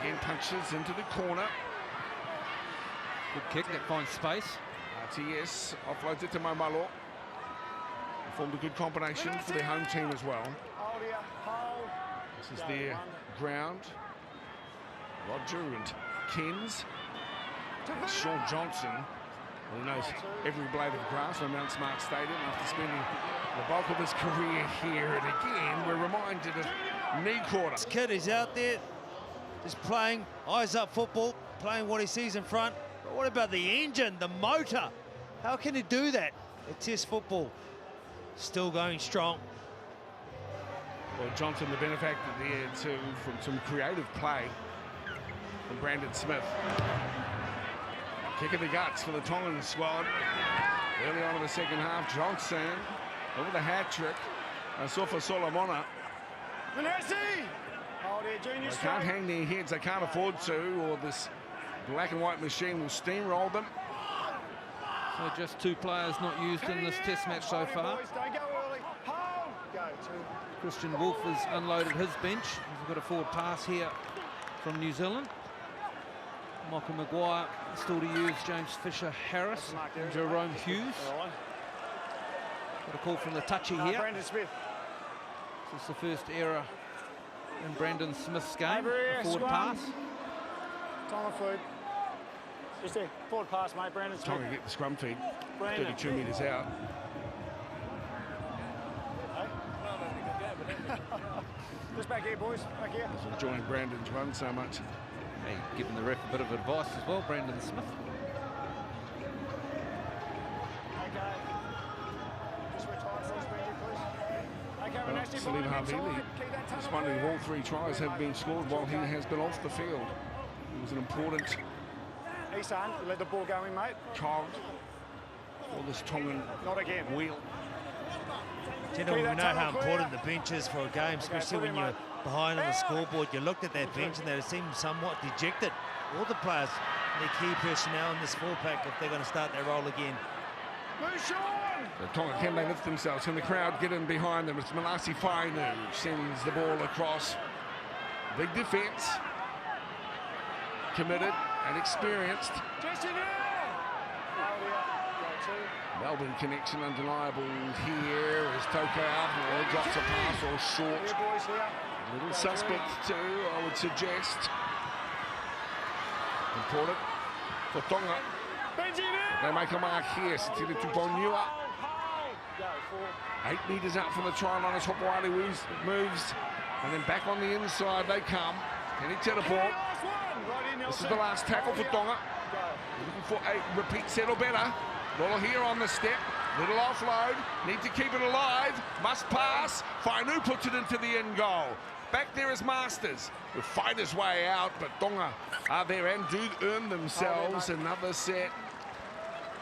Again punches into the corner. Good kick that finds space. RTS offloads it to Maumalo. Formed a good combination for their home team as well. This is their ground. Roger and Kens. Sean Johnson, who knows every blade of grass on Mount Smart Stadium after spending the bulk of his career here. And again, we're reminded of knee quarter. This kid is out there just playing eyes up football, playing what he sees in front. But what about the engine, the motor? How can he do that? A test football, still going strong. Well, Johnson, the benefactor there too, from some creative play from Brandon Smith. Kick in the guts for the Tongan squad. Early on in the second half, Johnson Over the hat trick. Sofa Solomona. Manassi! Hold it, Junior. They can't hang their heads. They can't afford to, or this black and white machine will steamroll them. So just 2 players not used in this test match so far. Boys, don't go early. Hold. Go, 2. Christian Wolf has unloaded his bench. He's got a forward pass here from New Zealand. Michael Maguire still to use James Fisher-Harris and Jerome Hughes. Got a call from the touchy here. Brandon Smith. This is the first error in Brandon Smith's game. Over here, A forward scrum. pass. Tonga food. Just there. Forward pass, mate. Brandon Smith. Tonga get the scrum feed. Brandon. 32 metres out. Just back here, boys. Back here. Enjoying Brandon's run so much. Hey, giving the ref a bit of advice as well, Brandon Smith. Okay. Just retire first, Benji, please. Okay, Well, Manassi, Salim behind him, Havili tight. Keep that tunnel responding clear. all 3 tries have been scored while he has been off the field. He was an important Isan, you let the ball go in, mate. cog for this Tongan Not again. wheel. Gentlemen, we that know tunnel how clear. important the bench is for a game, especially put when him, you're mate. behind on the scoreboard. You looked at that bench and they seemed somewhat dejected. All the players, their key personnel in this 4-pack, if they're going to start their role again. Move, Sean! The Tonga, can they lift themselves? Can the crowd get in behind them? It's Malasi Fainu sends the ball across. Big defence. Committed and experienced. Jesse now! Hold it. Go, 2. Melbourne connection undeniable here as Tokau drops a pass or short. Here, boys, here. A little suspect too, I would suggest. Important for Tonga. Benji now! They make a mark here. Sitili Tuponua. Hold. Go, 4. 8 metres out from the try line as Hopewadi moves. And then back on the inside they come. Kenny Teleport. Last one! Right in, This is Nelson. the last tackle for Tonga. Go. Looking for a repeat set or better. Roller here on the step. Little offload. Need to keep it alive. Must pass. Fainu puts it into the end goal. Back there is Masters. Will fight his way out, but Tonga are there and do earn themselves another set.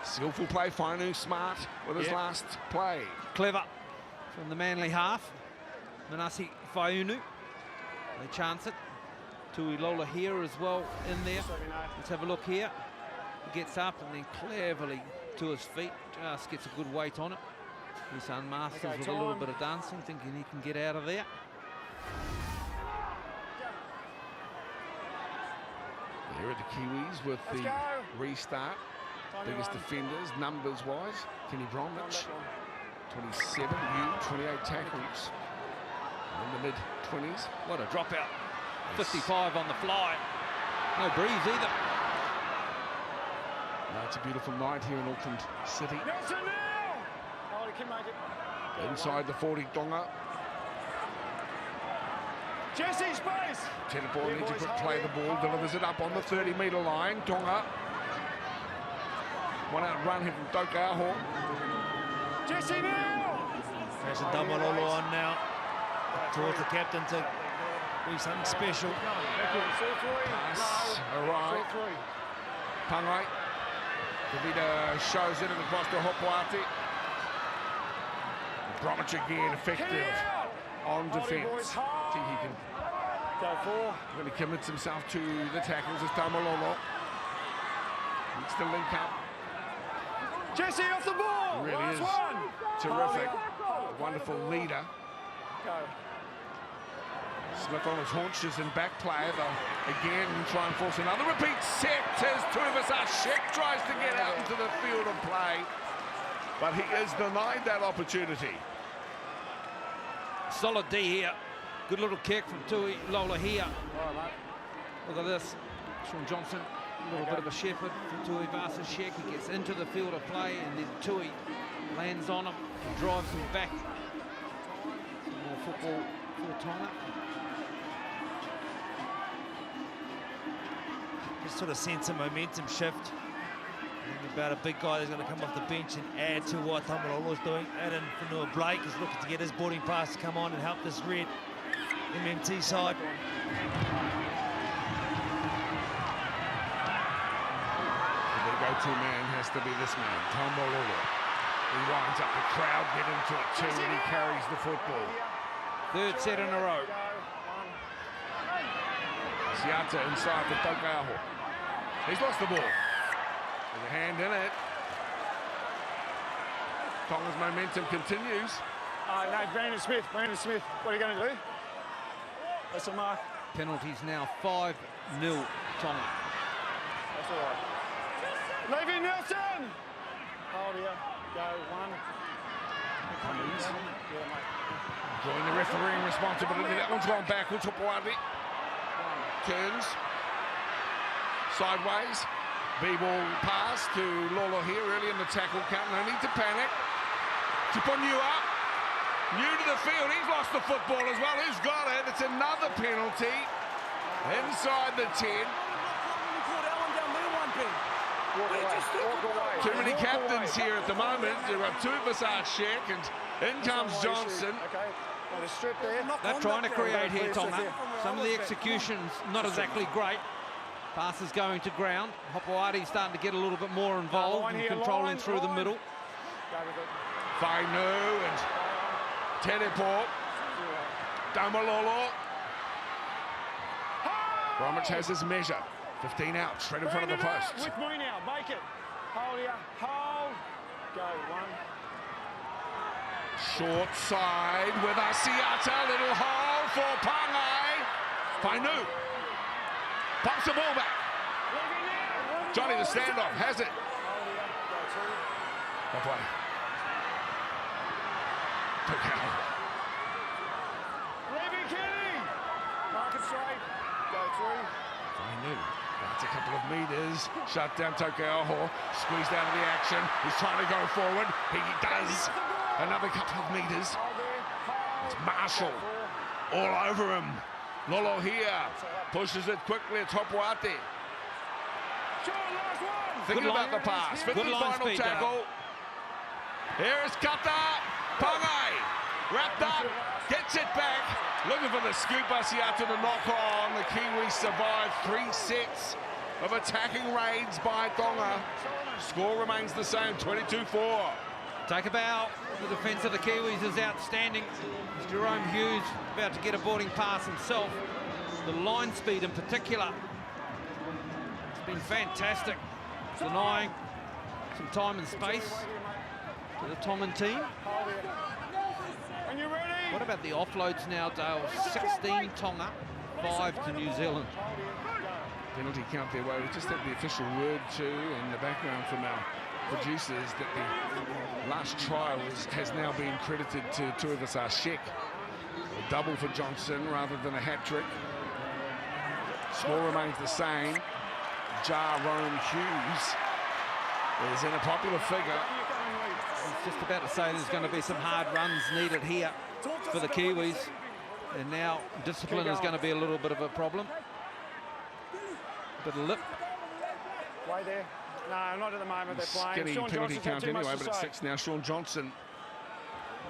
Skillful play. Fainu smart with his last play. Clever from the Manly half. Manasi Fainu. They chance it. Tui Lola here as well in there. Let's have a look here. He gets up and then cleverly to his feet. Just gets a good weight on it. Isan Masters Okay, with a little time. bit of dancing, thinking he can get out of there. Here are the Kiwis with Let's the go. restart. Time Biggest to run. defenders, numbers-wise. Kenny Bromwich, Run 27, 28 tackles. In the mid-20s. What a dropout. 55 on the fly. No breeze either. No, it's a beautiful night here in Auckland City. Nelson now! Oh, he can make it. Inside the 40 Tonga. Jesse, space! Teleport Yeah, needs to boys, hold play it. the ball, delivers it up on the 30-metre line. Tonga. One out run here from Tokau. Jesse now! There's a Damalolo on now. Towards the captain to do something special. Pass, all right. Pangai. Davida shows it and across to Hopewadi. Bromwich again, effective on defence. I think he can Go 4. really commits himself to the tackles as Tamalolo. Needs to link up. Jesse off the ball! Really Last is one! terrific. A wonderful leader. Go. Smith on his haunches and back play. They'll again try and force another repeat set as Tuivasa-Sheck tries to get out into the field and play. But he is denied that opportunity. Solid D here. Good little kick from Tui Lola here. Look at this. Sean Johnson, a little bit of a shepherd from Tuivasa-Sheck. He gets into the field of play and then Tui lands on him and drives him back. Some more football for Tonga. Just sort of sense a momentum shift. And about a big guy that's going to come off the bench and add to what Tamalolo's doing. Adam Whenua Blake is looking to get his boarding pass to come on and help this red MMT side. The go-to man has to be this man, Tamalolo. He winds up the crowd, get into it too, and he carries the football. Third set in a row. Siata inside the Tokeaho. He's lost the ball. There's a hand in it. Tonga's momentum continues. No, Brandon Smith. What are you going to do? That's a mark. Penalties now 5-0 Tonga. That's all right. Levy Nelson! Hold here. Go, one. Cummins. Join the refereeing responsibility. That one's gone backwards. Hopewadi turns sideways. B-ball pass to Lolo here early in the tackle count. No need to panic. Tuponua, new to the field. He's lost the football as well. Who's got it? It's another penalty inside the 10. Too many captains here at the moment. There are two of us are Sheck, and in comes Johnson. They're trying to create here, Tonga. Some of the executions not exactly great. Passes going to ground. Hopewadi starting to get a little bit more involved and controlling through the middle. Fainu and Teleport. Damalolo. Bromwich has his measure. 15 out, straight in front of the post. With me now, make it. Hold here, hold. Go, one. Short side with Asiata, little hole for Pangai. Fainu pops the ball back. Johnny the standoff has it. That way. Levy Kenny. Mark it straight. Go through. Fainu. That's a couple of metres. Shut down Tokeaho. Squeezed out of the action. He's trying to go forward. He does. Another couple of metres. It's Marshall all over him. Lolo here. Pushes it quickly. It's Hopewadi. Thinking about the pass. Fifth and final tackle. Here is Kata. Pangai. Wrapped up. Gets it back. Looking for the scoop. Asiata to knock on. The Kiwis survive 3 sets of attacking raids by Tonga. Score remains the same, 22-4. Take a bow. The defence of the Kiwis is outstanding. It's Jerome Hughes about to get a boarding pass himself. The line speed in particular. It's been fantastic. Denying some time and space to the Tongan team. When you're ready. What about the offloads now, Dale? 16 Tonga, 5 to New Zealand. Penalty count there. Well, we just had the official word too in the background from our producers that the last try has now been credited to two of us, our Sheck. A double for Johnson rather than a hat-trick. Score remains the same. Jerome Hughes is in a popular figure. I was just about to say there's going to be some hard runs needed here for the Kiwis. And now discipline is going to be a little bit of a problem. Bit of lip. Way there. No, not at the moment. They're playing. Skinny Sean penalty Johnson's count too much anyway, to but it's say. 6 now. Sean Johnson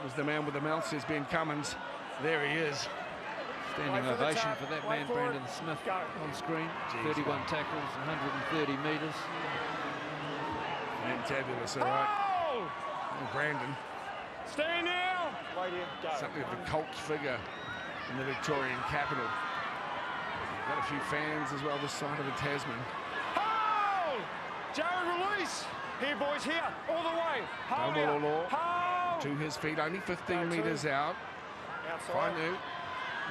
was the man with the mouth, says Ben Cummins. There he is. Standing ovation for that man, Brandon Smith, on screen. 31 tackles, 130 metres. Fantabulous, all right. Oh, Brandon. Stand now. Wait here. Go. Something of a cult figure in the Victorian capital. Got a few fans as well this side of the Tasman. Hold! Jared release. Here, boys, here. All the way. Hold here. Hold! To his feet, only 15 metres out. Outside. Fainu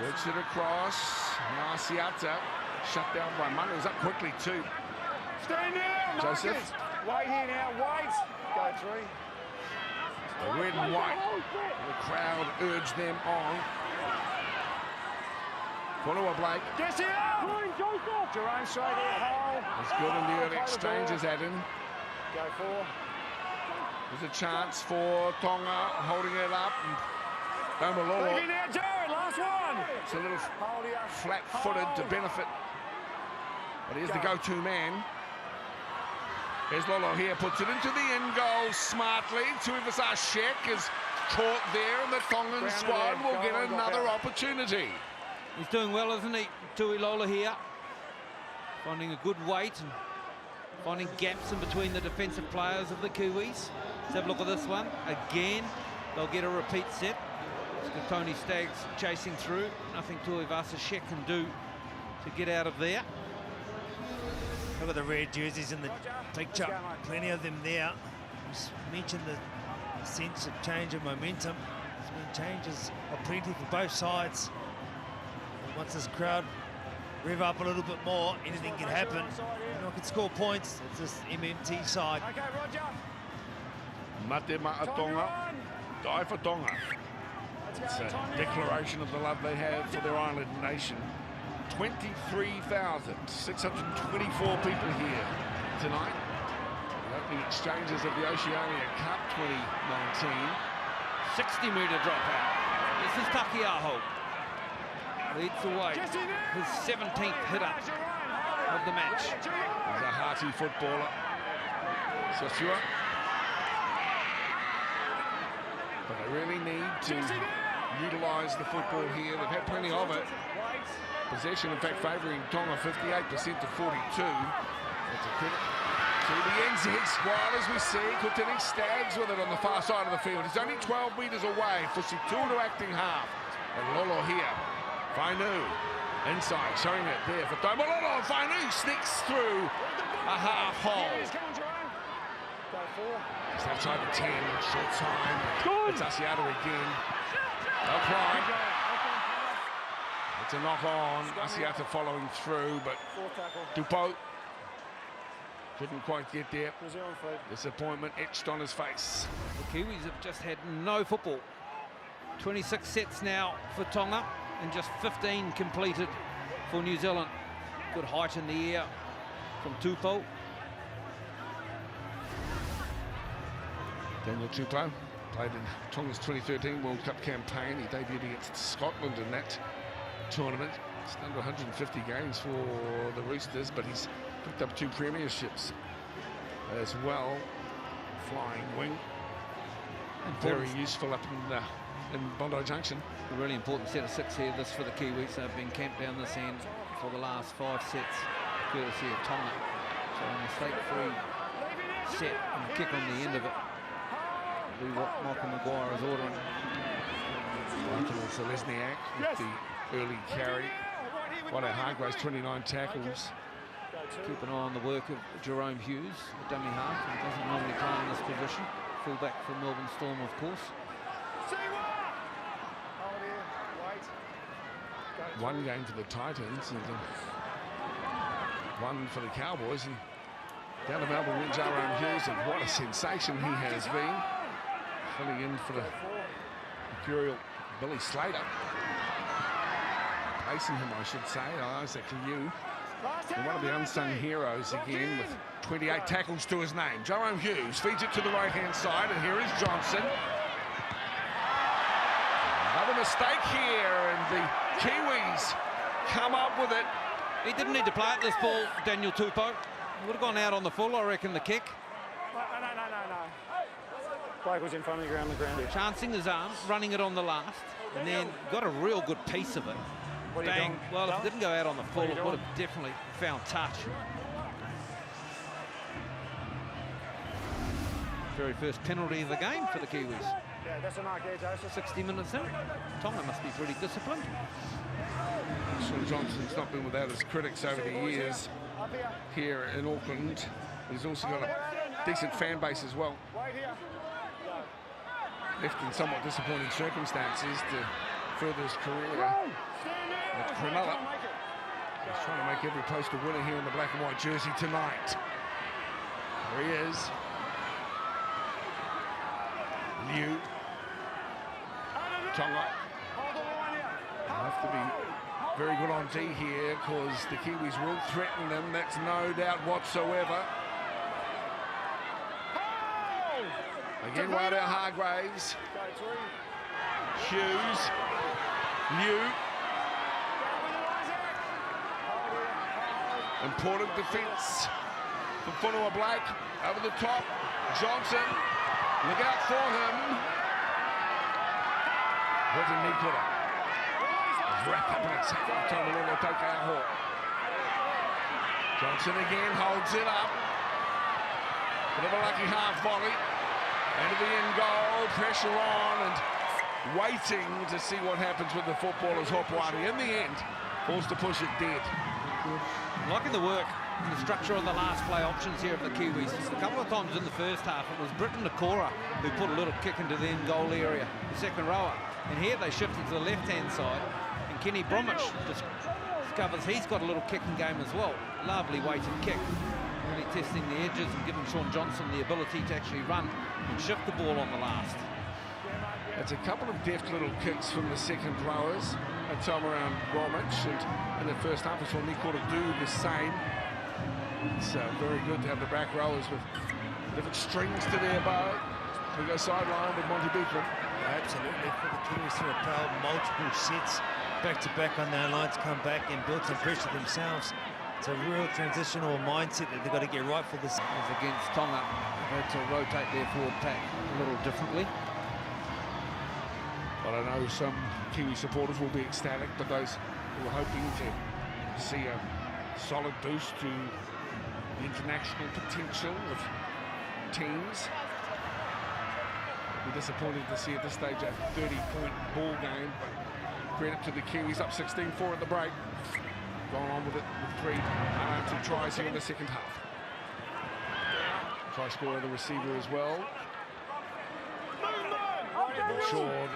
works it across. Now Asiata shut down by Manu. He's up quickly too. Stand now, Joseph. Marcus. Wait here now. Wait. Go three. The red and white. The crowd urge them on. Follow Blake. Get here. Jerome straight here. Hold. It's good in the early exchanges, Adam. Go four. There's a chance for Tonga holding it up. Damalolo. Leave it now, Jared. Last one. It's a little Hold here. flat-footed to benefit. But here's the go-to man. Here's Lolo here, puts it into the end goal smartly. Tuivasa Sheck is caught there, and the Tongan squad will get another opportunity. He's doing well, isn't he? Tui Lola here. Finding a good weight and finding gaps in between the defensive players of the Kiwis. Let's have a look at this one. Again, they'll get a repeat set. Tony Staggs chasing through. Nothing Tuivasa Shek can do to get out of there. Look at the red jerseys in the picture. Plenty of them there. Just mentioned the sense of change of momentum. There's been changes of plenty for both sides. And once this crowd rev up a little bit more, anything can happen. Anyone can score points. It's this MMT side. Okay, Roger. Mate Ma'a Tonga, die for Tonga. It's a declaration of the love they have for their island nation. 23,624 people here tonight. The opening exchanges of the Oceania Cup 2019. 60-metre dropout. This is Takiaho. Leads the way. His 17th hitter of the match. He's a hearty footballer. Sosua. But they really need to utilise the football here. They've had plenty of it. Possession, in fact, favouring Tonga 58% to 42. That's a credit to the NZ squad, as we see. Kutini Staggs with it on the far side of the field. He's only 12 metres away. Fusitu'u acting half. And Lolo here. Fainu inside, showing it there for Lolo. Fainu sneaks through a half hole. Just outside the 10, short time. It's Asiata again. They'll climb. It's a knock on. Asiata following through, but Tupou couldn't quite get there. Disappointment etched on his face. The Kiwis have just had no football. 26 sets now for Tonga and just 15 completed for New Zealand. Good height in the air from Tupou. Daniel Tupou played in Tonga's 2013 World Cup campaign. He debuted against Scotland in that tournament. It's under 150 games for the Roosters, but he's picked up 2 premierships as well. Flying wing. And very useful up in Bondi Junction. A really important set of 6 here, this for the Kiwis. They've been camped down this end for the last 5 sets, courtesy of Tonga. So a mistake-free set and a kick on the end of it. Do what Michael Maguire is ordering. Selesniak with the early carry. While Hargraves 29 tackles. Keep an eye on the work of Jerome Hughes, the dummy half, who doesn't normally play in this position. Fullback for Melbourne Storm, of course. One game for the Titans and one for the Cowboys. And down to Melbourne win Jerome Hughes, and what a sensation he has been. Filling in for the Imperial Billy Slater. Placing him, I should say, Isaac Liu. And one of the unsung heroes again with 28 tackles to his name. Jerome Hughes feeds it to the right-hand side, and here is Johnson. Another mistake here, and the Kiwis come up with it. He didn't need to play at this ball, Daniel Tupou. He would have gone out on the full, I reckon, the kick. No. Blake was in front of the ground, Chancing his arm, running it on the last, and then got a real good piece of it. Bang. Well, if it didn't go out on the full, it would have definitely found touch. Very first penalty of the game for the Kiwis. Yeah, that's a mark there, Joseph. 60 minutes in. Tonga must be pretty disciplined. Sean Johnson's not been without his critics over the years here in Auckland. He's also got a decent fan base as well. Left in somewhat disappointing circumstances to further his career at Cronulla. He's trying to make every post a winner here in the black and white jersey tonight. There he is. Liu. Tonga. Have to be very good on D here, because the Kiwis will threaten them. That's no doubt whatsoever. Again, Wada Hargraves. Hughes. Liu. Important defence from Whanua Blake. Over the top. Johnson. Look out for him. What a knee cutter. Wrapped up in a tackle. Tonga take our hawk. Johnson again holds it up. Bit of a lucky half volley. Into the end goal, pressure on, and waiting to see what happens with the footballers. Hopewadi, in the end, forced to push it dead. Liking the work and the structure on the last play options here of the Kiwis. A couple of times in the first half, it was Britton Nakora who put a little kick into the end goal area, the second rower. And here they shifted to the left-hand side, and Kenny Bromwich discovers he's got a little kicking game as well. Lovely weighted kick, really testing the edges and giving Shaun Johnson the ability to actually run and shift the ball on the last. It's a couple of deft little kicks from the second rowers at time around Bromwich, and in the first half we saw Nikora do the same. It's very good to have the back rowers with different strings to their bow. We go sideline with Monty Beekman. Absolutely, for the Kiwis to repel multiple sets back-to-back on their lines, come back and build some pressure themselves. It's a real transitional mindset that they've got to get right for this. As against Tonga, they've had to rotate their forward pack a little differently. Well, I know some Kiwi supporters will be ecstatic, but those who are hoping to see a solid boost to the international potential of teams will be disappointed to see at this stage a 30-point ball game. But credit to the Kiwis, up 16-4 at the break. Going on with it with 3 unanswered tries here in the second half. Try scorer the receiver as well. I'm sure that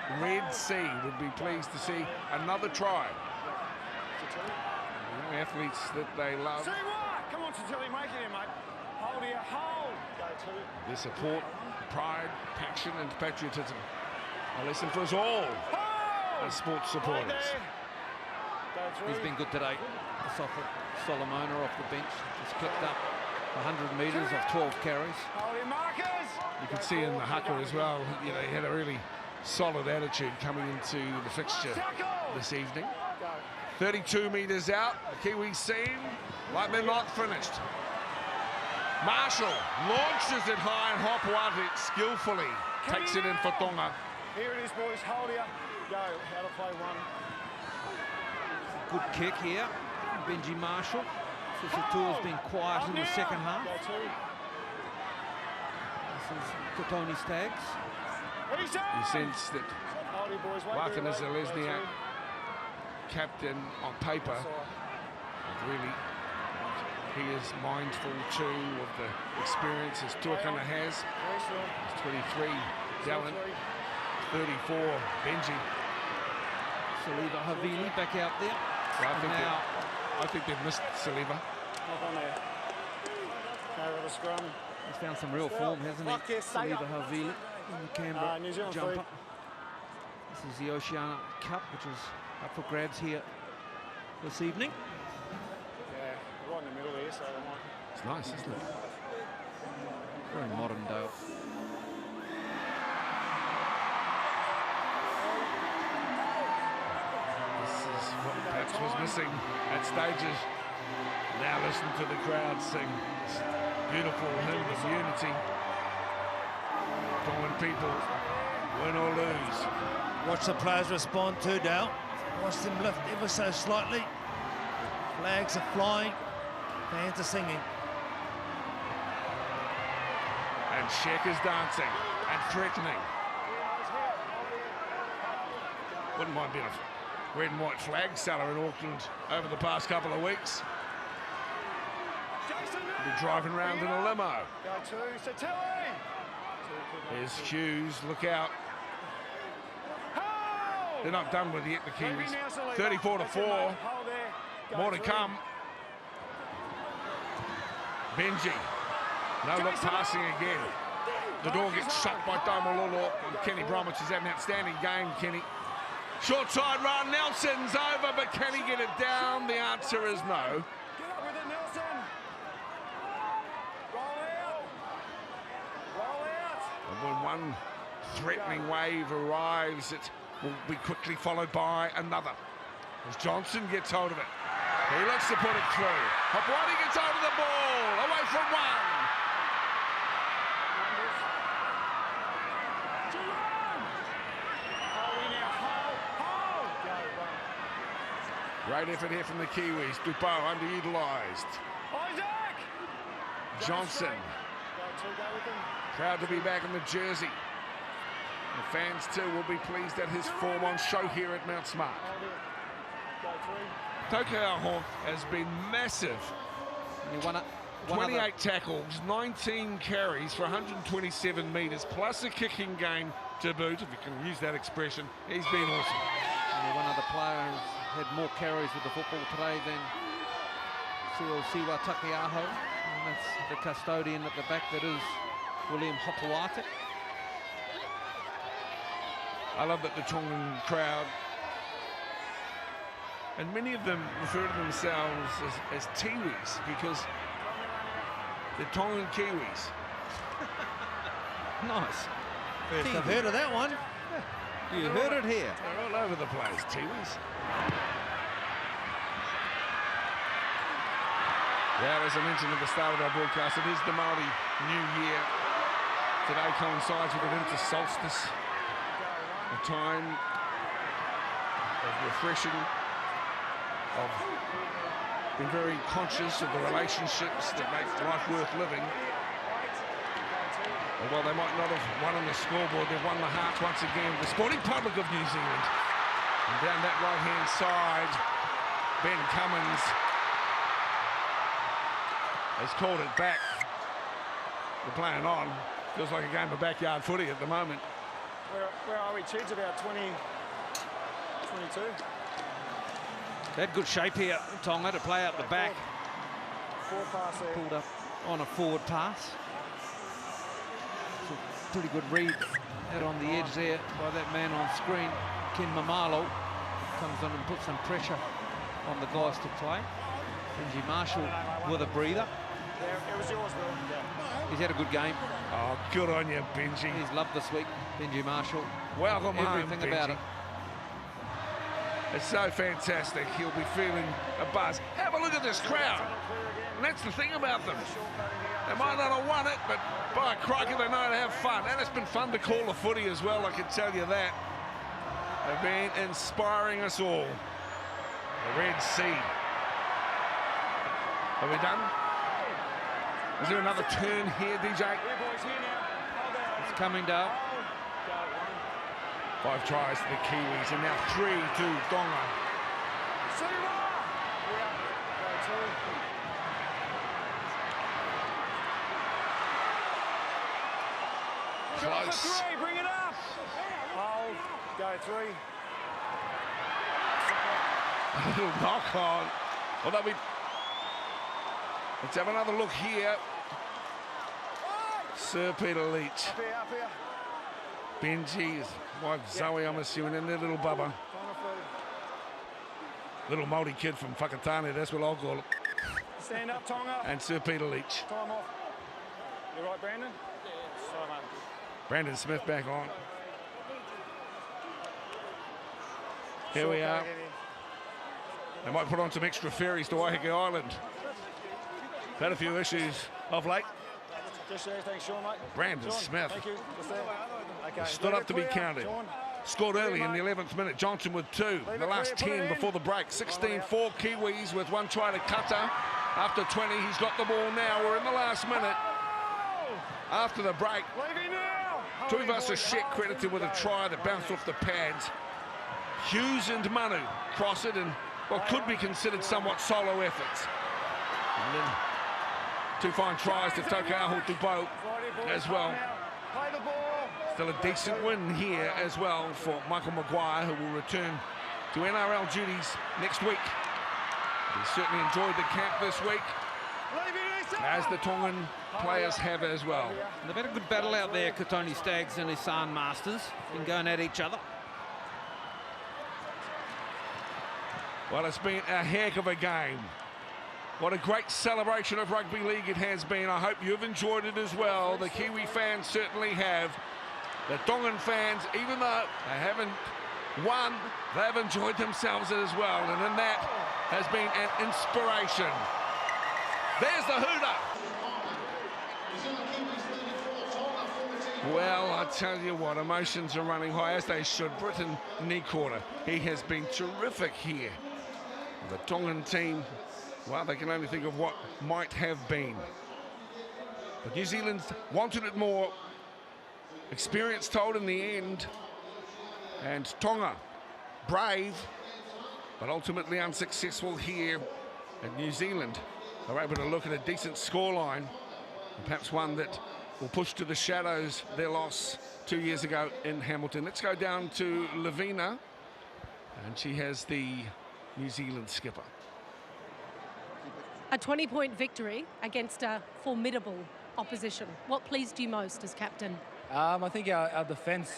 the Red Sea would be pleased to see another try. The young athletes that they love. Come on, Tilly, make it in, mate. Hold here, hold. Go to. Their support, pride, passion and patriotism. A lesson for us all as sports supporters. He's been good today. Solomona off the bench, just clipped up 100 metres of 12 carries. You can see in the haka as well, you know, he had a really solid attitude coming into the fixture this evening. 32 metres out, the Kiwis seem like they're not finished. Marshall launches it high and Hopewadi skillfully takes it in for Tonga. Here it is, boys, hold here. Go, how to play one. Good kick here, Benji Marshall. Sisitua's been quiet in the second half. This is Kotoni Staggs. You sense that Wakana Zelezniak, captain on paper, really, he is mindful too of the experiences Tuakana has. He's 23, Dallin, 34, Benji. Saliva Havili back out there. Well, I think they've missed Saliva. Knock on there. Over the scrum. He's found some real form, hasn't he? Saliva Havili in the Canberra New Zealand jumper. food. This is the Oceania Cup, which is up for grabs here this evening. Yeah, right in the middle here, so they might. It's nice, isn't it? Very modern Dale. What perhaps was missing at stages. Now listen to the crowd sing this beautiful hymn of unity. Tongan people, win or lose. Watch the players respond to Dale. Watch them lift ever so slightly. Flags are flying, fans are singing. And Sheck is dancing and threatening. Wouldn't mind being a red and white flag seller in Auckland over the past couple of weeks. Be driving around in a limo. There's Hughes, look out. They're not done with it yet, the Kiwis. 34-4. More to come. Benji. No look passing again. The door gets shut by Domololo, and Kenny Bromwich has had an outstanding game, Kenny. Short side run, Nelson's over, but can he get it down? The answer is no. Get up with it, Nelson. Roll out. Roll out. And when one threatening wave arrives, it will be quickly followed by another. As Johnson gets hold of it. He looks to put it through. Hopewadi gets hold of the ball, away from one. Great effort here from the Kiwis. Dupont underutilised. Johnson Proud to be back in the jersey. The fans too will be pleased at his form on show here at Mount Smart. Tokauho has been massive. He won it. 28 tackles, 19 carries for 127 metres, plus a kicking game to boot, if you can use that expression. He's been awesome. And one other player who's had more carries with the football today than Siwa Takeaho. And that's the custodian at the back, that is William Hopoate. I love that the Tongan crowd, and many of them refer to themselves as Tiwis, because the Tongan Kiwis. Nice. First I've heard of that one. You heard it here. They're all over the place, Tiwis. Yeah, as I mentioned at the start of our broadcast, it is the Māori New Year. Today coincides with the winter solstice, a time of refreshing, of being very conscious of the relationships that make life worth living. And while they might not have won on the scoreboard, they've won the hearts once again of the sporting public of New Zealand. And down that right-hand side, Ben Cummins has called it back. They're playing on. Feels like a game of backyard footy at the moment. Where are we, Chids? About 20, 22? They had good shape here, Tonga, to play out the back. Forward pass there. Pulled up on a forward pass. It's a pretty good read out on the edge there by that man on screen, Ken Mamalo. Comes on and puts some pressure on the guys to play. Benji Marshall with a breather. Yeah, it was yours, Will. Yeah. He's had a good game. Oh, good on you, Benji. He's loved this week, Benji Marshall. Welcome home, Everything Benji. about it. It's so fantastic. He'll be feeling a buzz. Have a look at this crowd. And that's the thing about them. They might not have won it, but by crikey, they know how to have fun. And it's been fun to call the footy as well, I can tell you that. They've been inspiring us all. The Red Sea. Are we done? Is there another turn here, DJ? It's coming down. 5 tries to the Kiwis, and now 3 to Tonga. Close. Bring it up. Hold. Go 3. A little knock on. Although let's have another look here. Sir Peter Leach. Up here. Benji, his wife Zoe, I'm assuming, and their little Bubba. Little Māori kid from Whakatane, that's what I'll call it. Stand up, Tonga. And Sir Peter Leach. Time off. You right, Brandon? Yeah. Sorry, mate. Brandon Smith back on. Here we are. They might put on some extra ferries to Waiheke Island. Had a few issues of late. Just there, thanks, Sean, mate. Brandon Sean, Smith. Thank you. Just there. Okay. Stood up to be counted. Sean. Scored early in the 11th minute. Johnson with 2. The last 10 before the break. 16-4 Kiwis with 1 try to Kata. After 20, he's got the ball now. We're in the last minute. After the break, Tuvasa credited with a try that bounced off the pads. Hughes and Manu cross it in what could be considered somewhat solo efforts. And then 2 fine tries to Tokauho to Bo as well. Still a decent win here as well for Michael Maguire, who will return to NRL duties next week. He certainly enjoyed the camp this week, as the Tongan players have as well. And they've had a good battle out there, Katoni Staggs and his San Masters, been going at each other. Well, it's been a heck of a game. What a great celebration of rugby league it has been. I hope you've enjoyed it as well. The Kiwi fans certainly have. The Tongan fans, even though they haven't won, they've enjoyed themselves as well. And in that has been an inspiration. There's the hooter. Well, I tell you what, emotions are running high, as they should. Britton Nikora, he has been terrific here. The Tongan team, well, they can only think of what might have been. But New Zealand wanted it more. Experience told in the end. And Tonga, brave, but ultimately unsuccessful here. And New Zealand are able to look at a decent scoreline, perhaps one that will push to the shadows their loss 2 years ago in Hamilton. Let's go down to Lavina, and she has the New Zealand skipper. A 20-point victory against a formidable opposition. What pleased you most as captain? I think our defence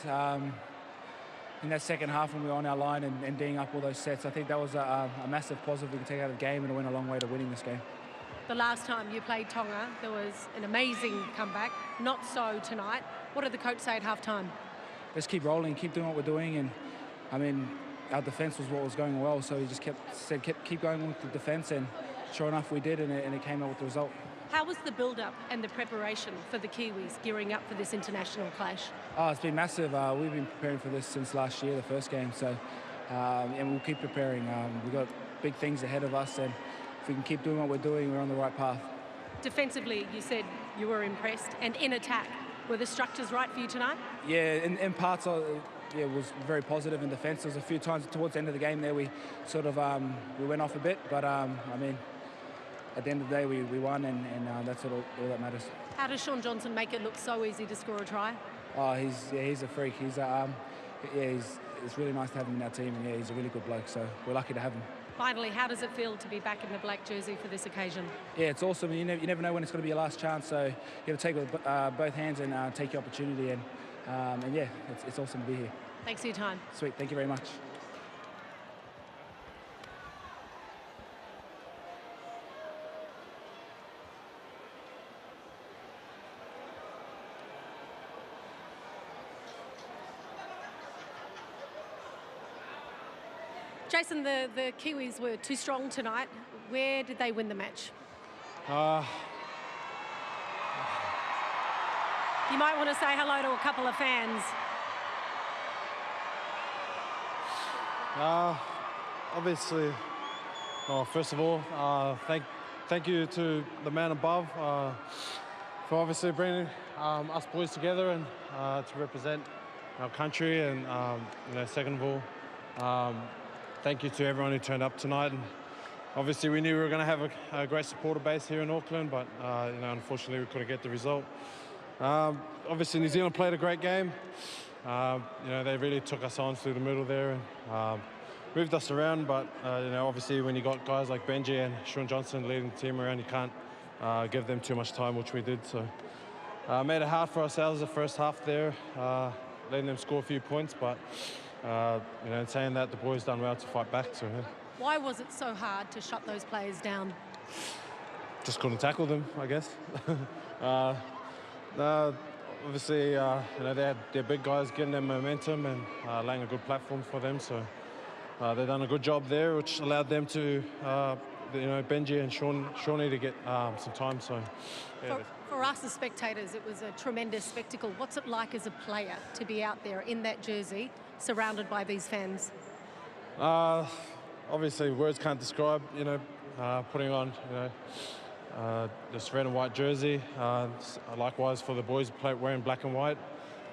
in that second half when we were on our line and D'ing up all those sets, I think that was a massive positive we can take out of the game, and it went a long way to winning this game. The last time you played Tonga, there was an amazing comeback. Not so tonight. What did the coach say at half-time? Let's keep rolling, keep doing what we're doing, and I mean, our defence was what was going well, so he just said keep going with the defence, and sure enough we did, and it came out with the result. How was the build-up and the preparation for the Kiwis gearing up for this international clash? Oh, it's been massive. We've been preparing for this since last year, the first game, so and we'll keep preparing. We've got big things ahead of us, and if we can keep doing what we're doing, we're on the right path. Defensively, you said you were impressed, and in attack, were the structures right for you tonight? Yeah, in parts, it was very positive in defence. There was a few times towards the end of the game there we sort of we went off a bit, but I mean, at the end of the day, we won, and that's all that matters. How does Shaun Johnson make it look so easy to score a try? Oh, he's a freak. It's really nice to have him in our team, and he's a really good bloke. So we're lucky to have him. Finally, how does it feel to be back in the black jersey for this occasion? Yeah, it's awesome. You never know when it's going to be your last chance, so you have to take it with both hands and take your opportunity. And yeah, it's awesome to be here. Thanks for your time. Sweet, thank you very much. Jason, the Kiwis were too strong tonight. Where did they win the match? You might want to say hello to a couple of fans. Obviously, first of all, thank you to the man above for obviously bringing us boys together and to represent our country. And second of all, thank you to everyone who turned up tonight. And obviously, we knew we were going to have a great supporter base here in Auckland, but unfortunately, we couldn't get the result. Obviously, New Zealand played a great game. They really took us on through the middle there and moved us around. But obviously, when you got guys like Benji and Shaun Johnson leading the team around, you can't give them too much time, which we did. So made it hard for ourselves the first half there, letting them score a few points, but. In saying that, the boys done well to fight back. So, yeah. Why was it so hard to shut those players down? Just couldn't tackle them, I guess. Obviously, they had their big guys getting them momentum and laying a good platform for them. So they've done a good job there, which allowed them to, Benji and Shawnee to get some time. So. Yeah. For us as spectators, it was a tremendous spectacle. What's it like as a player to be out there in that jersey, surrounded by these fans? Obviously, words can't describe, putting on, this red and white jersey. Likewise for the boys wearing black and white.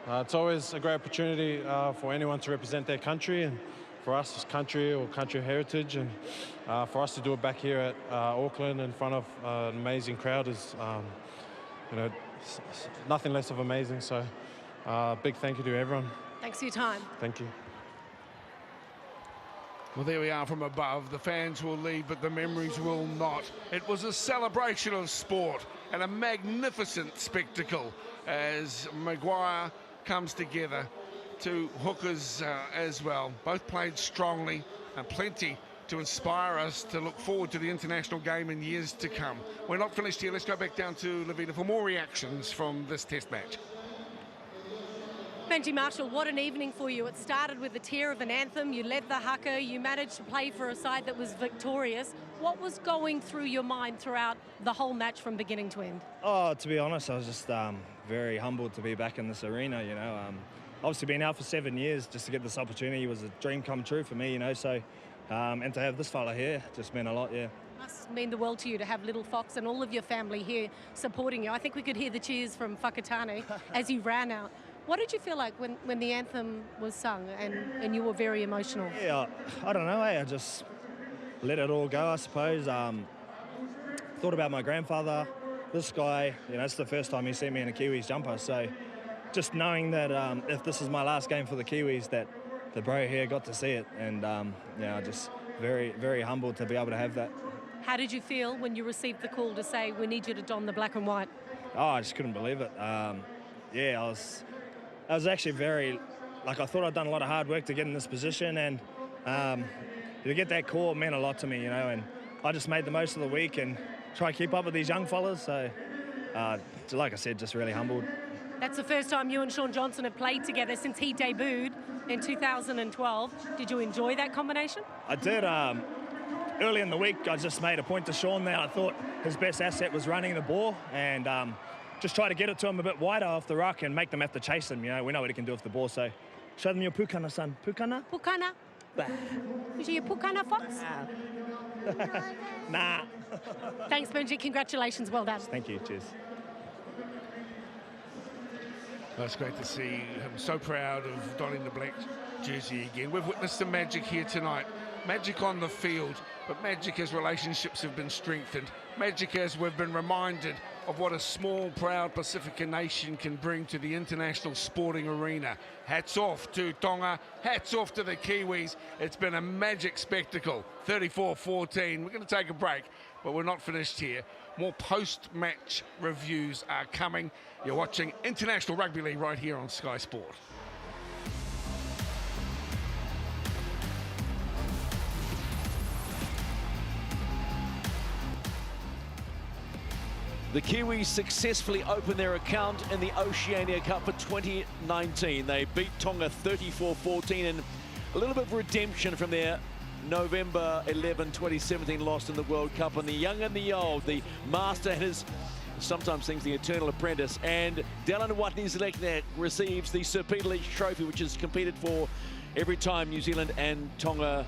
It's always a great opportunity for anyone to represent their country, and for us as country or country heritage, and for us to do it back here at Auckland in front of an amazing crowd is, nothing less of amazing. So big thank you to everyone. Thanks for your time. Thank you. Well, there we are from above. The fans will leave, but the memories will not. It was a celebration of sport and a magnificent spectacle as Maguire comes together. Two hookers as well. Both played strongly and plenty to inspire us to look forward to the international game in years to come. We're not finished here. Let's go back down to Lavina for more reactions from this test match. Benji Marshall, what an evening for you. It started with the tear of an anthem. You led the haka. You managed to play for a side that was victorious. What was going through your mind throughout the whole match from beginning to end? Oh, to be honest, I was just very humbled to be back in this arena, Obviously being out for 7 years, just to get this opportunity was a dream come true for me, so and to have this fella here just meant a lot, yeah. Must mean the world to you to have little Fox and all of your family here supporting you. I think we could hear the cheers from Whakatane as you ran out. What did you feel like when the anthem was sung and you were very emotional? Yeah, I don't know, I just let it all go, I suppose. Thought about my grandfather, this guy, you know, it's the first time he's seen me in a Kiwis jumper, so just knowing that if this is my last game for the Kiwis, that the bro here got to see it, and yeah, just very, very humbled to be able to have that. How did you feel when you received the call to say, we need you to don the black and white? Oh, I just couldn't believe it. Yeah, I was actually very, like, I thought I'd done a lot of hard work to get in this position, and to get that call meant a lot to me, you know, and I just made the most of the week and try to keep up with these young fellas, so like I said, just really humbled. That's the first time you and Shaun Johnson have played together since he debuted in 2012. Did you enjoy that combination? I did. Early in the week, I just made a point to Shaun that I thought his best asset was running the ball, and just try to get it to him a bit wider off the ruck and make them have to chase him. You know, we know what he can do with the ball, so show them your pukana, son. Pukana? Pukana. Is he a pukana, Fox? Nah. Thanks, Benji. Congratulations. Well done. Thank you. Cheers. Well, it's great to see him so proud of donning the black jersey again. We've witnessed the magic here tonight. Magic on the field, but magic as relationships have been strengthened. Magic as we've been reminded of what a small, proud Pacifica nation can bring to the international sporting arena. Hats off to Tonga, hats off to the Kiwis. It's been a magic spectacle. 34-14. We're going to take a break, but we're not finished here. More post-match reviews are coming. You're watching International Rugby League right here on Sky Sport. The Kiwis successfully opened their account in the Oceania Cup for 2019. They beat Tonga 34-14 and a little bit of redemption from their November 11, 2017 loss in the World Cup. And the young and the old, the master and his sometimes things the eternal apprentice, and Dallin Watney-Zelekne receives the Sir Peter Leach Trophy, which is competed for every time New Zealand and Tonga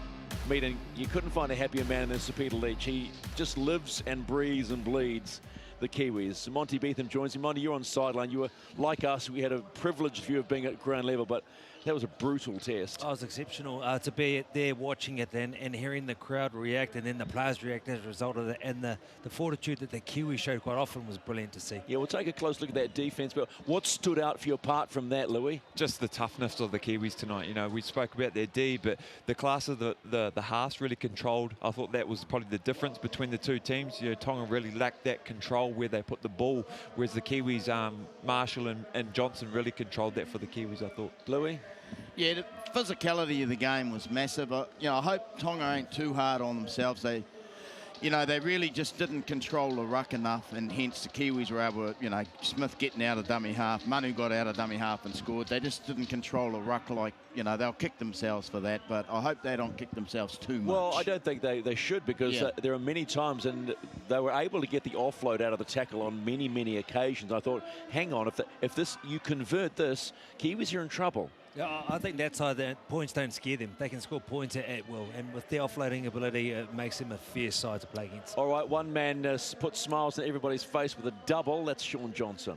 meet. And you couldn't find a happier man than Sir Peter Leach. He just lives and breathes and bleeds the Kiwis. Monty Beetham joins him. Monty, you're on sideline. You were like us. We had a privileged view of being at ground level, but that was a brutal test. Oh, it was exceptional to be there watching it and hearing the crowd react, and then the players react as a result of it. And the fortitude that the Kiwis showed quite often was brilliant to see. Yeah, we'll take a close look at that defence. But what stood out for you apart from that, Louis? Just the toughness of the Kiwis tonight. You know, we spoke about their D, but the class of the halves really controlled. I thought that was probably the difference between the two teams. You know, Tonga really lacked that control where they put the ball, whereas the Kiwis, Marshall and Johnson really controlled that for the Kiwis, I thought. Louis? Yeah, the physicality of the game was massive. You know, I hope Tonga ain't too hard on themselves. They really just didn't control the ruck enough, and hence the Kiwis were able to, you know, Smith getting out of dummy half, Manu got out of dummy half and scored. They just didn't control the ruck like, you know, they'll kick themselves for that, but I hope they don't kick themselves too much. Well, I don't think they should, because there are many times, and they were able to get the offload out of the tackle on many, many occasions. I thought, hang on, if this you convert this, Kiwis are in trouble. Yeah, I think that's how the points don't scare them. They can score points at will, and with their offloading ability, it makes them a fierce side to play against. All right, one man put smiles on everybody's face with a double. That's Shaun Johnson.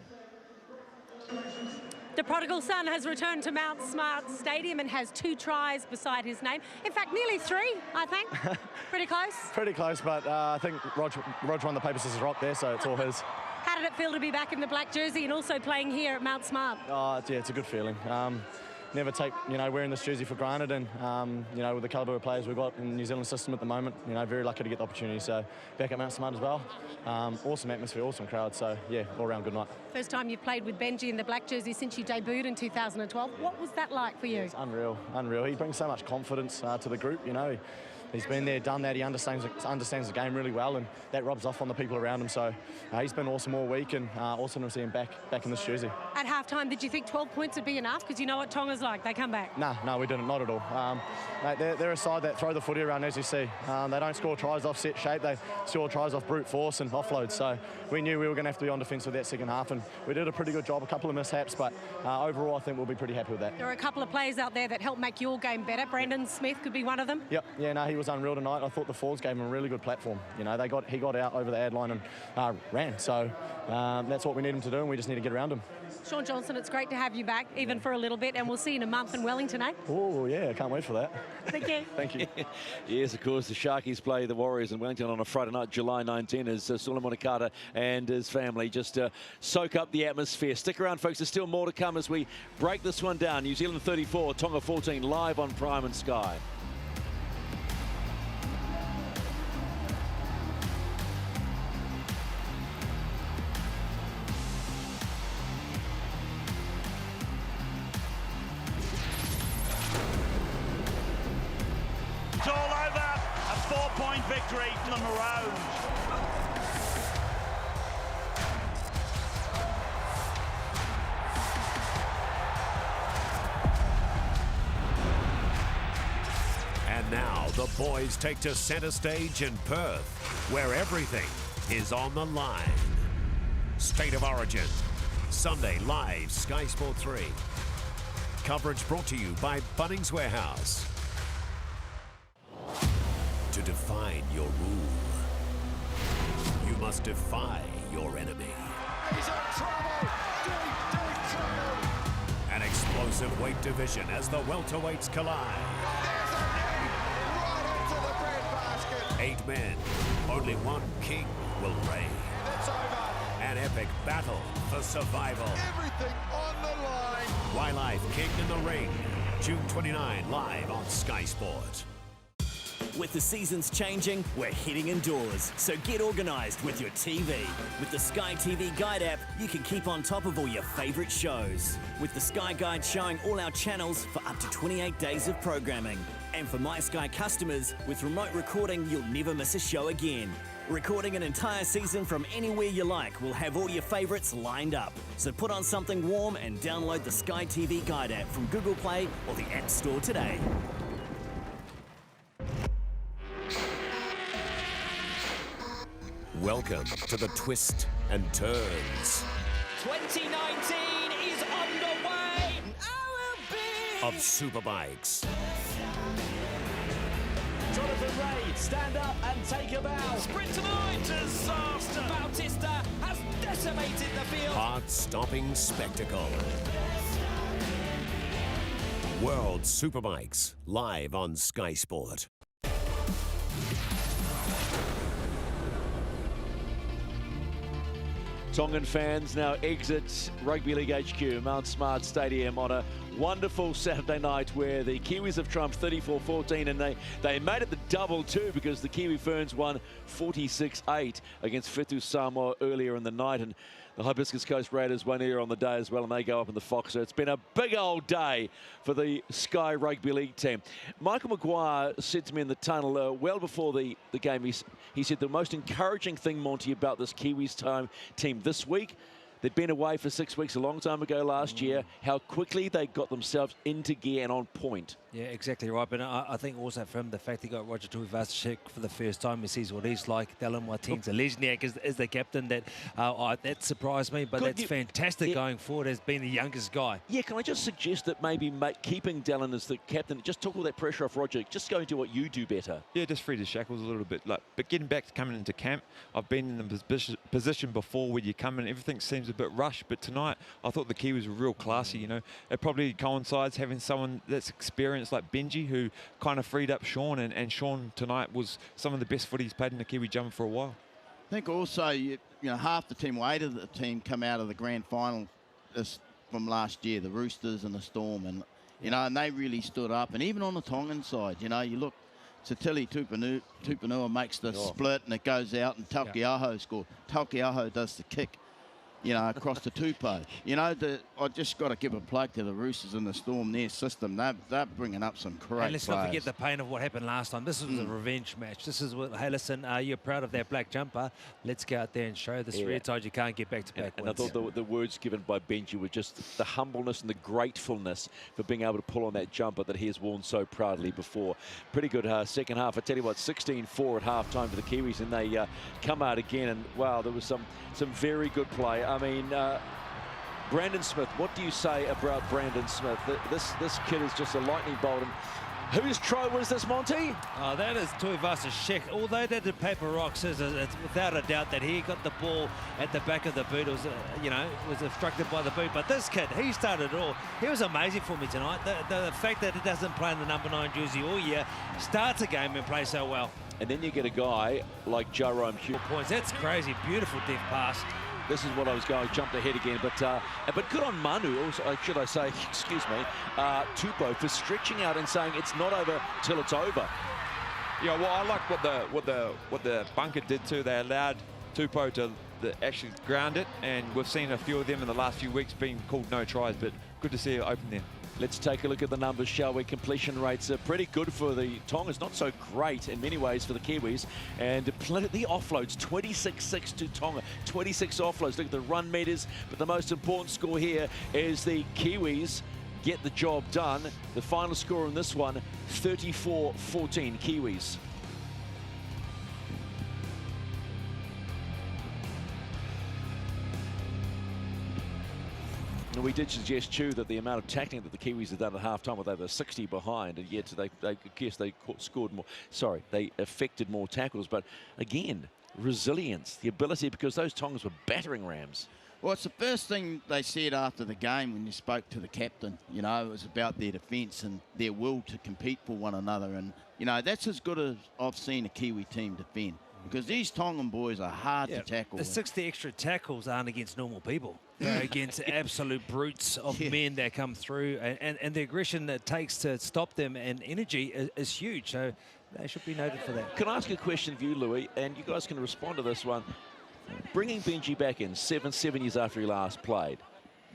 The prodigal son has returned to Mount Smart Stadium and has 2 tries beside his name. In fact, nearly 3, I think. Pretty close. Pretty close, but I think Rog won the paper scissors rock there, so it's all his. How did it feel to be back in the black jersey and also playing here at Mount Smart? Yeah, it's a good feeling. Never take, you know, wearing this jersey for granted, and, you know, with the calibre of players we've got in the New Zealand system at the moment, you know, very lucky to get the opportunity. So back at Mount Smart as well. Awesome atmosphere, awesome crowd. So, yeah, all round good night. First time you've played with Benji in the black jersey since you debuted in 2012. What was that like for you? It's unreal. He brings so much confidence to the group, you know. He's been there, done that. He understands the game really well, and that rubs off on the people around him. So he's been awesome all week, and awesome to see him back in this jersey. At halftime, did you think 12 points would be enough? Because you know what Tonga's like, they come back. No, we didn't, not at all. Mate, they're a side that throw the footy around, as you see. They don't score tries off set shape. They score tries off brute force and offload. So we knew we were going to have to be on defence with that second half, and we did a pretty good job. A couple of mishaps, but overall, I think we'll be pretty happy with that. There are a couple of players out there that help make your game better. Brandon Smith could be one of them. Yep. Yeah, no, he was unreal tonight. I thought the forwards gave him a really good platform. You know, he got out over the ad line and ran. So that's what we need him to do, and we just need to get around him. Sean Johnson, it's great to have you back, even for a little bit, and we'll see you in a month in Wellington, eh? Oh, yeah, I can't wait for that. Thank you. Thank you. Yes, of course, the Sharkies play the Warriors in Wellington on a Friday night, July 19, as Suleiman Carter and his family just soak up the atmosphere. Stick around, folks. There's still more to come as we break this one down. New Zealand 34, Tonga 14, live on Prime and Sky. It's all over. A 4-point victory for the Maroons. And now the boys take to centre stage in Perth, where everything is on the line. State of Origin, Sunday live, Sky Sport 3. Coverage brought to you by Bunnings Warehouse. To define your rule, you must defy your enemy. He's in trouble. Deep trouble. An explosive weight division as the welterweights collide. There's a knee right into the breadbasket. 8 men, only one king will reign. It's over. An epic battle for survival. Everything on the line. Wildlife King in the Ring, June 29, live on Sky Sport. With the seasons changing, we're heading indoors, so get organised with your TV. With the Sky TV Guide app, you can keep on top of all your favourite shows. With the Sky Guide showing all our channels for up to 28 days of programming. And for My Sky customers, with remote recording, you'll never miss a show again. Recording an entire season from anywhere you like will have all your favourites lined up. So put on something warm and download the Sky TV Guide app from Google Play or the App Store today. Welcome to the twists and turns 2019 is underway. of Superbikes. Jonathan Ray, stand up and take a bow. Sprint tonight, disaster. Bautista has decimated the field. Heart-stopping spectacle. World Superbikes, live on Sky Sport. Tongan fans now exit Rugby League HQ, Mount Smart Stadium, on a wonderful Saturday night where the Kiwis have trumped 34-14, and they made it the double too, because the Kiwi Ferns won 46-8 against Fitu Samoa earlier in the night, and the Hibiscus Coast Raiders won earlier on the day as well, and they go up in the Fox. So it's been a big old day for the Sky Rugby League team. Michael Maguire said to me in the tunnel well before the game, he said the most encouraging thing, Monty, about this Kiwis team this week, they'd been away for 6 weeks a long time ago last year, how quickly they got themselves into gear and on point. Yeah, exactly right. But I think also from the fact he got Roger Tuivasa-Sheck for the first time, he sees what he's like. Dylan Martin's a Lesniak is the captain. That surprised me, but that's fantastic going forward as being the youngest guy. Yeah, can I just suggest that maybe keeping Dylan as the captain, just took all that pressure off Roger, just go and do what you do better. Yeah, just free the shackles a little bit. But getting back to coming into camp, I've been in the position before where you come in, everything seems a bit rushed, but tonight I thought the Kiwis were real classy. You know, it probably coincides having someone that's experienced like Benji, who kind of freed up Sean, and Sean tonight was some of the best footy he's played in the Kiwi jumper for a while. I think also, you know, half the team, weight of the team come out of the grand final from last year, the Roosters and the Storm, and you know, and they really stood up. And even on the Tongan side, you know, you look, Satili Tupanua makes the split and it goes out, and Taukiaho scored. Taukiaho does the kick, you know, across the Tupou. You know, I just got to give a plug to the Roosters and the Storm, their system. They're bringing up some great And let's players. not forget the pain of what happened last time. This was a revenge match. This is what, hey, listen, you're proud of that black jumper. Let's go out there and show this red side you can't get back-to-back And I wins. thought the words given by Benji were just the humbleness and the gratefulness for being able to pull on that jumper that he has worn so proudly before. Pretty good second half. I tell you what, 16-4 at half-time for the Kiwis, and they come out again, and wow, there was some very good play. I mean, Brandon Smith, what do you say about Brandon Smith? This kid is just a lightning bolt, and Whose try was this, Monty? Oh, that is Tuivasa Sheck. Although they did paper, rock, scissors, it's without a doubt that he got the ball at the back of the boot. It was, was obstructed by the boot. But this kid, he started it all. He was amazing for me tonight. The fact that he doesn't play in the number 9 jersey all year, starts a game and plays so well. And then you get a guy like Jerome Hughes. Points. That's crazy. Beautiful deep pass. This is what I was going. Jumped ahead again, but good on Manu. Also, should I say, excuse me, Tupou for stretching out and saying it's not over till it's over. Yeah, well, I like what the bunker did too. They allowed Tupou to actually ground it, and we've seen a few of them in the last few weeks being called no tries. But good to see it open there. Let's take a look at the numbers, shall we? Completion rates are pretty good for the Tongas, not so great in many ways for the Kiwis. And the offloads, 26-6 to Tonga, 26 offloads. Look at the run meters, but the most important score here is the Kiwis get the job done. The final score in this one, 34-14 Kiwis. And we did suggest, too, that the amount of tackling that the Kiwis had done at half-time, well, they were 60 behind, and yet they scored more. Sorry, they affected more tackles. But, again, resilience, the ability, because those Tongans were battering rams. Well, it's the first thing they said after the game when you spoke to the captain. You know, it was about their defence and their will to compete for one another. And, you know, that's as good as I've seen a Kiwi team defend. Because these Tongan boys are hard to tackle. The 60 extra tackles aren't against normal people. They're against absolute brutes of men that come through. And the aggression that it takes to stop them and energy is huge. So they should be noted for that. Can I ask a question of you, Louis? And you guys can respond to this one. Bringing Benji back in 7 years after he last played,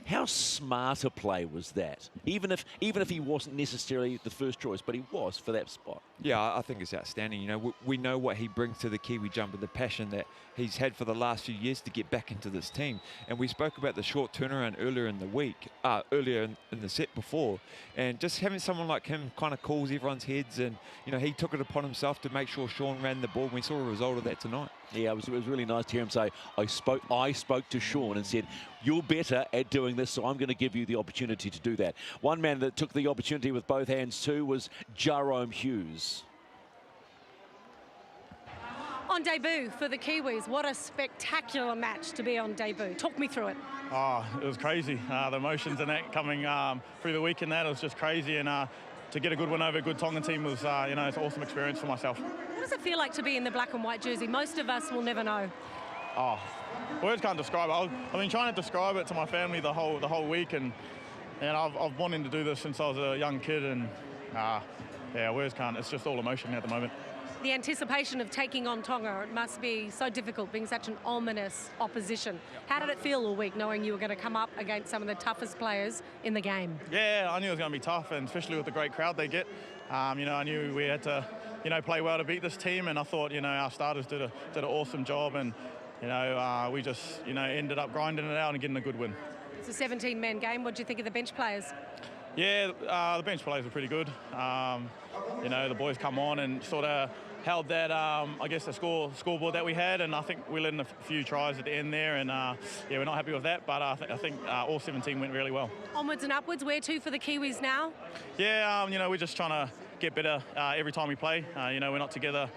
how smart a play was that? Even if he wasn't necessarily the first choice, but he was for that spot. Yeah, I think it's outstanding. You know, we know what he brings to the Kiwi jumper, the passion that he's had for the last few years to get back into this team. And we spoke about the short turnaround earlier in the week, earlier in the set before. And just having someone like him kind of calls everyone's heads. And, you know, he took it upon himself to make sure Sean ran the ball. And we saw a result of that tonight. Yeah, it was really nice to hear him say, I spoke to Sean and said, you're better at doing this, so I'm going to give you the opportunity to do that. One man that took the opportunity with both hands too was Jerome Hughes. On debut for the Kiwis, what a spectacular match to be on debut. Talk me through it. Oh, it was crazy. The emotions and that coming through the week and that, it was just crazy. And to get a good win over a good Tongan team was, it's an awesome experience for myself. What does it feel like to be in the black and white jersey? Most of us will never know. Oh, words can't describe it. I've been trying to describe it to my family the whole week, and I've wanted to do this since I was a young kid, and yeah, words can't. It's just all emotion at the moment. The anticipation of taking on Tonga, it must be so difficult being such an ominous opposition. How did it feel all week knowing you were going to come up against some of the toughest players in the game? Yeah, I knew it was going to be tough, and especially with the great crowd they get. I knew we had to, play well to beat this team, and I thought, our starters did an awesome job, and we just, ended up grinding it out and getting a good win. It's a 17-man game. What do you think of the bench players? Yeah, the bench players were pretty good. The boys come on and sort of held that, the scoreboard that we had, and I think we let in a few tries at the end there, and we're not happy with that, but I think all 17 went really well. Onwards and upwards, where to for the Kiwis now? Yeah, we're just trying to get better every time we play. We're not together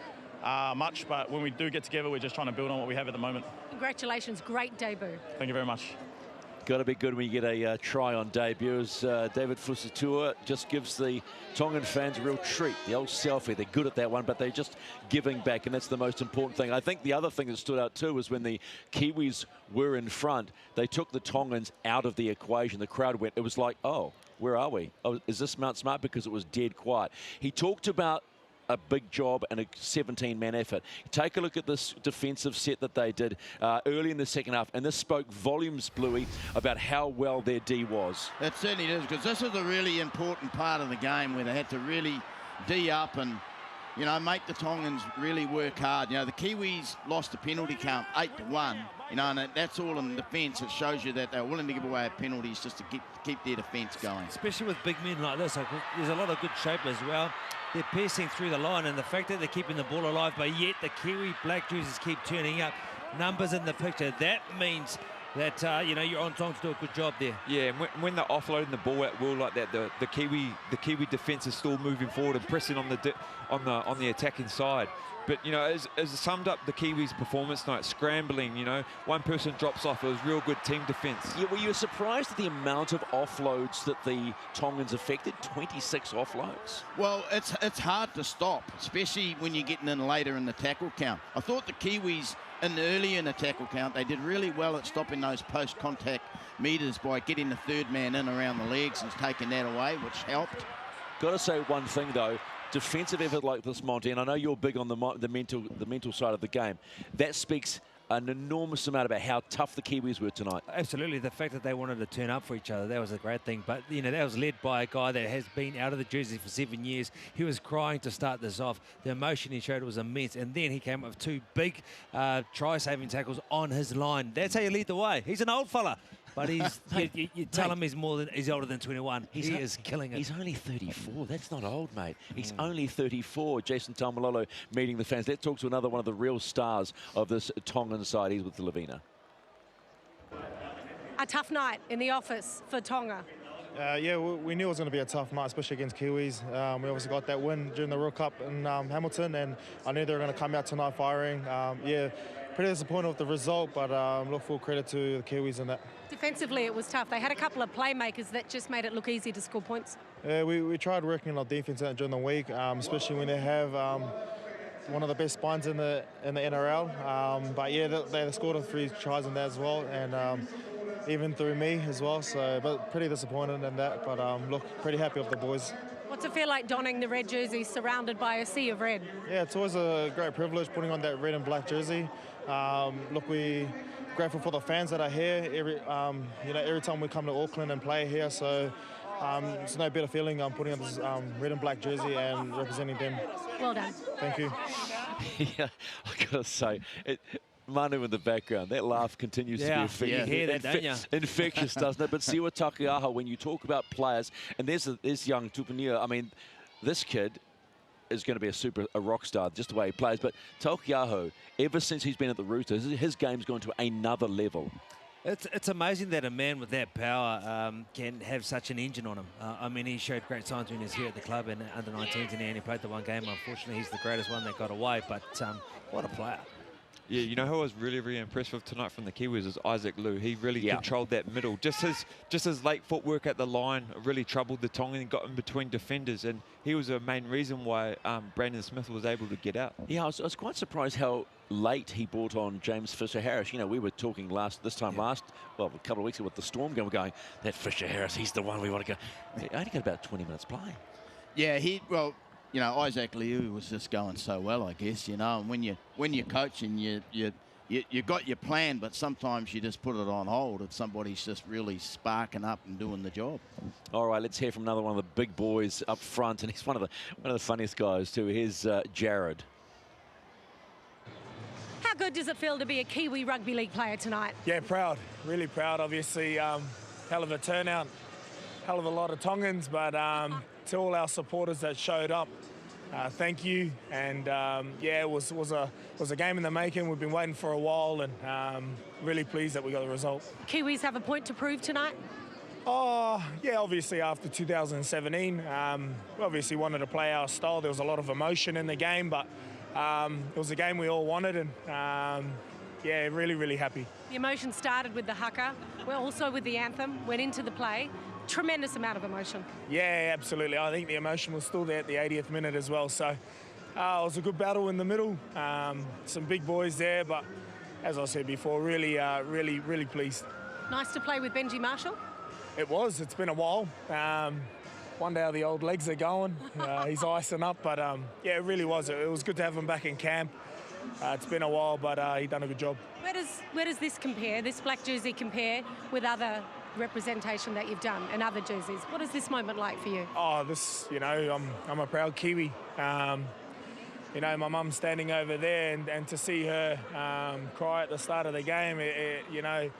much, but when we do get together, we're just trying to build on what we have at the moment. Congratulations, great debut. Thank you very much. Got to be good when you get a try on debut. As David Fusatua just gives the Tongan fans a real treat. The old selfie, they're good at that one, but they're just giving back, and that's the most important thing. I think the other thing that stood out too was when the Kiwis were in front, they took the Tongans out of the equation. The crowd went, it was like, oh, where are we? Oh, is this Mount Smart? Because it was dead quiet. He talked about a big job and a 17-man effort. Take a look at this defensive set that they did early in the second half, and this spoke volumes, Bluey, about how well their D was. It certainly is, because this is a really important part of the game where they had to really D up and, make the Tongans really work hard. The Kiwis lost a penalty count 8-1, and that's all in defence. It shows you that they're willing to give away penalties just to keep their defence going. Especially with big men like this. There's a lot of good shape as well. They're piercing through the line, and the fact that they're keeping the ball alive, but yet the Kiwi black jerseys keep turning up. Numbers in the picture. That means that, you know, you're on Tonga to do a good job there. Yeah, and when they're offloading the ball at will like that, the Kiwi defence is still moving forward and pressing on the attacking side. But, you know, as it summed up the Kiwis' performance tonight, scrambling, you know, one person drops off. It was real good team defence. Yeah, were you surprised at the amount of offloads that the Tongans affected? 26 offloads. Well, it's hard to stop, especially when you're getting in later in the tackle count. I thought the Kiwis, early in the tackle count, they did really well at stopping those post-contact meters by getting the third man in around the legs and taking that away, which helped. Got to say one thing, though. Defensive effort like this, Monty, and I know you're big on the mental side of the game. That speaks an enormous amount about how tough the Kiwis were tonight. Absolutely. The fact that they wanted to turn up for each other, that was a great thing. But, you know, that was led by a guy that has been out of the jersey for 7 years. He was crying to start this off. The emotion he showed was immense. And then he came up with 2 big try-saving tackles on his line. That's how you lead the way. He's an old fella. But he's, you tell him he's older than 21. He is killing it. He's only 34. That's not old, mate. He's only 34. Jason Taumalolo meeting the fans. Let's talk to another one of the real stars of this Tongan side. He's with Lavina. A tough night in the office for Tonga. Yeah, we knew it was going to be a tough night, especially against Kiwis. We obviously got that win during the World Cup in Hamilton, and I knew they were going to come out tonight firing. Yeah, pretty disappointed with the result, but look, full credit to the Kiwis in that. Defensively, it was tough. They had a couple of playmakers that just made it look easy to score points. Yeah, we tried working on our defense during the week, especially when they have one of the best spines in the NRL. But yeah, they scored 3 tries in that as well, and even through me as well. So, but pretty disappointed in that. But look, pretty happy with the boys. What's it feel like donning the red jersey surrounded by a sea of red? Yeah, it's always a great privilege putting on that red and black jersey. Look, we're grateful for the fans that are here every time we come to Auckland and play here. So it's no better feeling putting on this red and black jersey and representing them. Well done. Thank you. Yeah, I gotta say, Manu in the background, that laugh continues to be infectious. You hear that, don't you? Infectious, doesn't it? But Siwa Takiaho, when you talk about players, and there's young Tupunia, I mean, this kid is going to be a rock star, just the way he plays. But Takiaho, ever since he's been at the Roosters, his game's gone to another level. It's amazing that a man with that power can have such an engine on him. I mean, he showed great signs when he was here at the club in under-19s, and he only played the one game. Unfortunately, he's the greatest one that got away, but what a player. Yeah, you know who I was really, really impressed with tonight from the Kiwis is Isaac Liu. He really controlled that middle. Just his late footwork at the line really troubled the Tongan and got in between defenders, and he was a main reason why Brandon Smith was able to get out. Yeah, I was quite surprised how late he brought on James Fisher-Harris. You know, we were talking a couple of weeks ago with the Storm going, that Fisher-Harris, he's the one we want to go. He only got about 20 minutes playing. Yeah, you know, Isaac Liu was just going so well, I guess, you know, and when you're coaching, you got your plan, but sometimes you just put it on hold if somebody's just really sparking up and doing the job. All right, let's hear from another one of the big boys up front, and he's one of the funniest guys too. Here's Jared. How good does it feel to be a Kiwi Rugby League player tonight? Yeah, proud, really proud. Obviously, hell of a turnout, hell of a lot of Tongans, but to all our supporters that showed up, thank you. And yeah, it was a game in the making. We've been waiting for a while, and really pleased that we got the result. Kiwis have a point to prove tonight? Oh, yeah, obviously after 2017, we obviously wanted to play our style. There was a lot of emotion in the game, but it was a game we all wanted, and yeah, really, really happy. The emotion started with the haka, also with the anthem, went into the play. Tremendous amount of emotion. Yeah, absolutely. I think the emotion was still there at the 80th minute as well. So it was a good battle in the middle. Some big boys there, but as I said before, really, really pleased. Nice to play with Benji Marshall. It was. It's been a while. Wonder how the old legs are going. He's icing up, but yeah, it really was. It was good to have him back in camp. It's been a while, but he done a good job. Where does this compare? This black jersey compare with other representation that you've done and other jerseys? What is this moment like for you? Oh, this, you know, I'm a proud Kiwi. You know, my mum's standing over there, and to see her cry at the start of the game, it you know,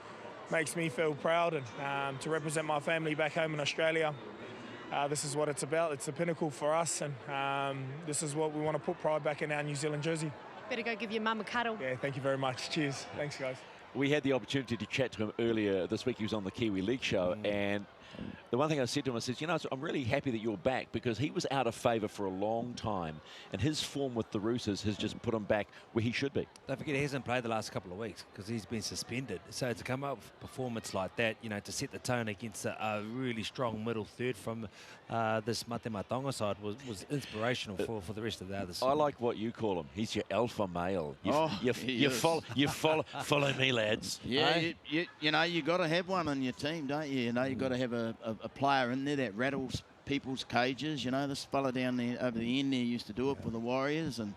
makes me feel proud, and to represent my family back home in Australia. This is what it's about. It's the pinnacle for us, and this is what we want to put pride back in our New Zealand jersey. Better go give your mum a cuddle. Yeah, thank you very much. Cheers. Thanks, guys. we had the opportunity to chat to him earlier this week. He was on the Kiwi League show, and the one thing I said to him, I said, you know, I'm really happy that you're back, because he was out of favour for a long time, and his form with the Roosters has just put him back where he should be. Don't forget, he hasn't played the last couple of weeks because he's been suspended. So to come up with a performance like that, you know, to set the tone against a really strong middle third from this Mate Ma'a Tonga side was inspirational for the rest of the others. I like what you call him. He's your alpha male. You follow me, lads. Yeah, you know, you got to have one on your team, don't you? You know, you got to have a player in there that rattles people's cages. You know, this fella down there over the end there used to do it for the Warriors, and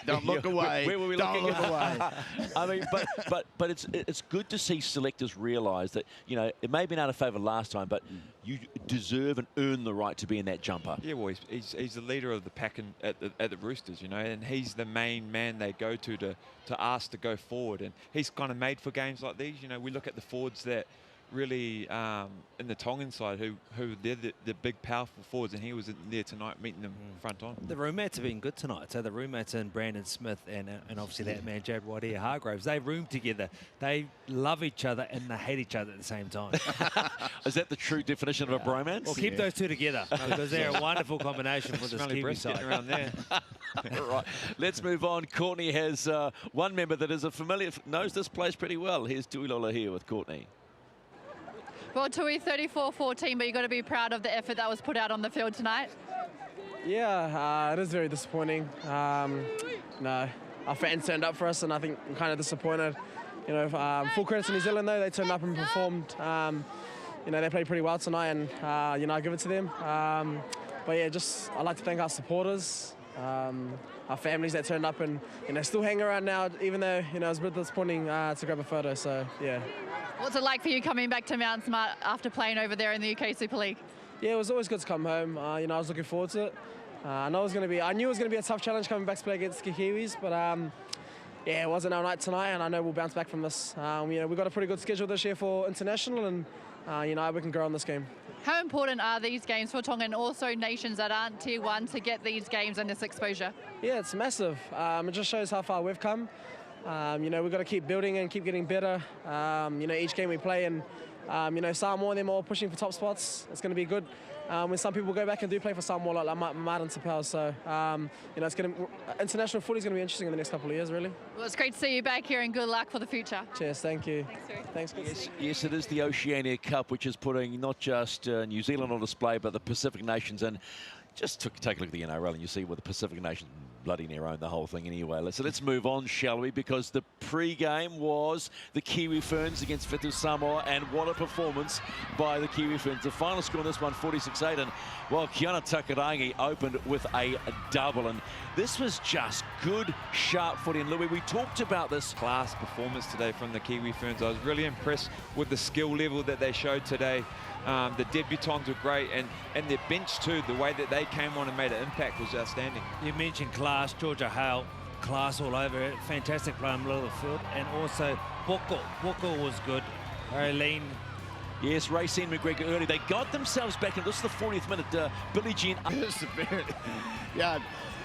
don't look away. Where were we don't looking? look away. I mean, but it's good to see selectors realise that, you know, it may have been out of favour last time, but you deserve and earn the right to be in that jumper. Yeah, well, he's the leader of the pack at the Roosters, you know, and he's the main man they go to ask to go forward, and he's kind of made for games like these. You know, we look at the forwards that really in the Tongan side who they're the big powerful forwards, and he was in there tonight meeting them front on. The roommates have been good tonight. So the roommates and Brandon Smith and obviously that man Jared Wadia Hargraves, they room together. They love each other and they hate each other at the same time. Is that the true definition of a bromance? Well, keep those two together because they're a wonderful combination for this Kiwi side. Around there. Right, let's move on. Courtney has one member that is knows this place pretty well. Here's Tuilola here with Courtney. Well, Tui, 34-14, but you've got to be proud of the effort that was put out on the field tonight. Yeah, it is very disappointing. No, our fans turned up for us, and I think I'm kind of disappointed. You know, full credit to New Zealand, though. They turned up and performed. You know, they played pretty well tonight, and, you know, I give it to them. But, yeah, I'd like to thank our supporters, our families that turned up and, you know, still hang around now, even though, you know, it was a bit disappointing to grab a photo, so, yeah. What's it like for you coming back to Mount Smart after playing over there in the UK Super League? Yeah, it was always good to come home. You know, I was looking forward to it. I knew it was going to be a tough challenge coming back to play against the Kiwis, but yeah, it wasn't our night tonight, and I know we'll bounce back from this. You know, we've got a pretty good schedule this year for international, and you know, we can grow on this game. How important are these games for Tonga and also nations that aren't Tier 1 to get these games and this exposure? Yeah, it's massive. It just shows how far we've come. You know, we've got to keep building and keep getting better. You know, each game we play, and you know, Samoa and them all pushing for top spots. It's going to be good when some people go back and do play for Samoa, like Martin Tapau. So, you know, international footy is going to be interesting in the next couple of years, really. Well, it's great to see you back here, and good luck for the future. Cheers, thank you. Thanks, Thanks. Yes, it is the Oceania Cup, which is putting not just New Zealand on display, but the Pacific nations. And just take a look at the NRL and you see what the Pacific nations bloody near own the whole thing anyway. So let's move on, shall we? Because the pre-game was the Kiwi Ferns against Whetu Samoa, and what a performance by the Kiwi Ferns. The final score on this one, 46-8, and well, Kiana Takarangi opened with a double, and this was just good, sharp footy. And Louis, we talked about this class performance today from the Kiwi Ferns. I was really impressed with the skill level that they showed today. The debutants were great, and their bench too, the way that they came on and made an impact was outstanding. You mentioned class, Georgia Hale, class all over it. Fantastic play in the middle of the field. And also Boko was good, very lean. Yes, Racine McGregor early. They got themselves back, and this is the 40th minute. Billy Jean. Yeah,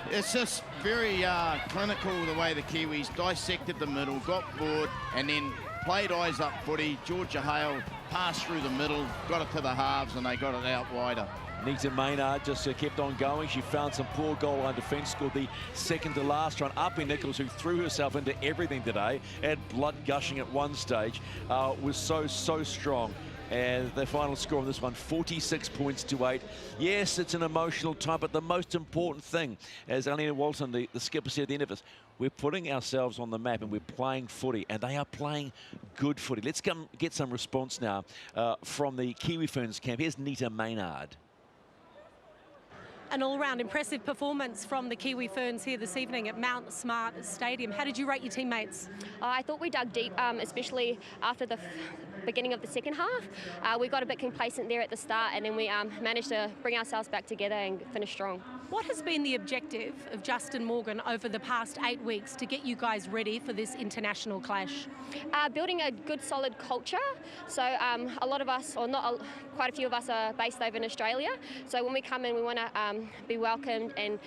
it's just very clinical the way the Kiwis dissected the middle, got bored, and then played eyes up footy. Georgia Hale passed through the middle, got it to the halves, and they got it out wider. Nita Maynard just kept on going. She found some poor goal line defence, scored the second to last run. Uppy Nichols, who threw herself into everything today, had blood gushing at one stage, was so strong. And the final score on this one, 46 points to 8. Yes, it's an emotional time, but the most important thing, as Alina Walton, the skipper, said at the end of this, we're putting ourselves on the map and we're playing footy, and they are playing good footy. Let's get some response now from the Kiwi Ferns camp. Here's Nita Maynard. An all-round impressive performance from the Kiwi Ferns here this evening at Mount Smart Stadium. How did you rate your teammates? I thought we dug deep, especially after the beginning of the second half. We got a bit complacent there at the start, and then we managed to bring ourselves back together and finish strong. What has been the objective of Justin Morgan over the past 8 weeks to get you guys ready for this international clash? Building a good, solid culture. So a lot of us, or quite a few of us, are based over in Australia. So when we come in, we want to be welcomed and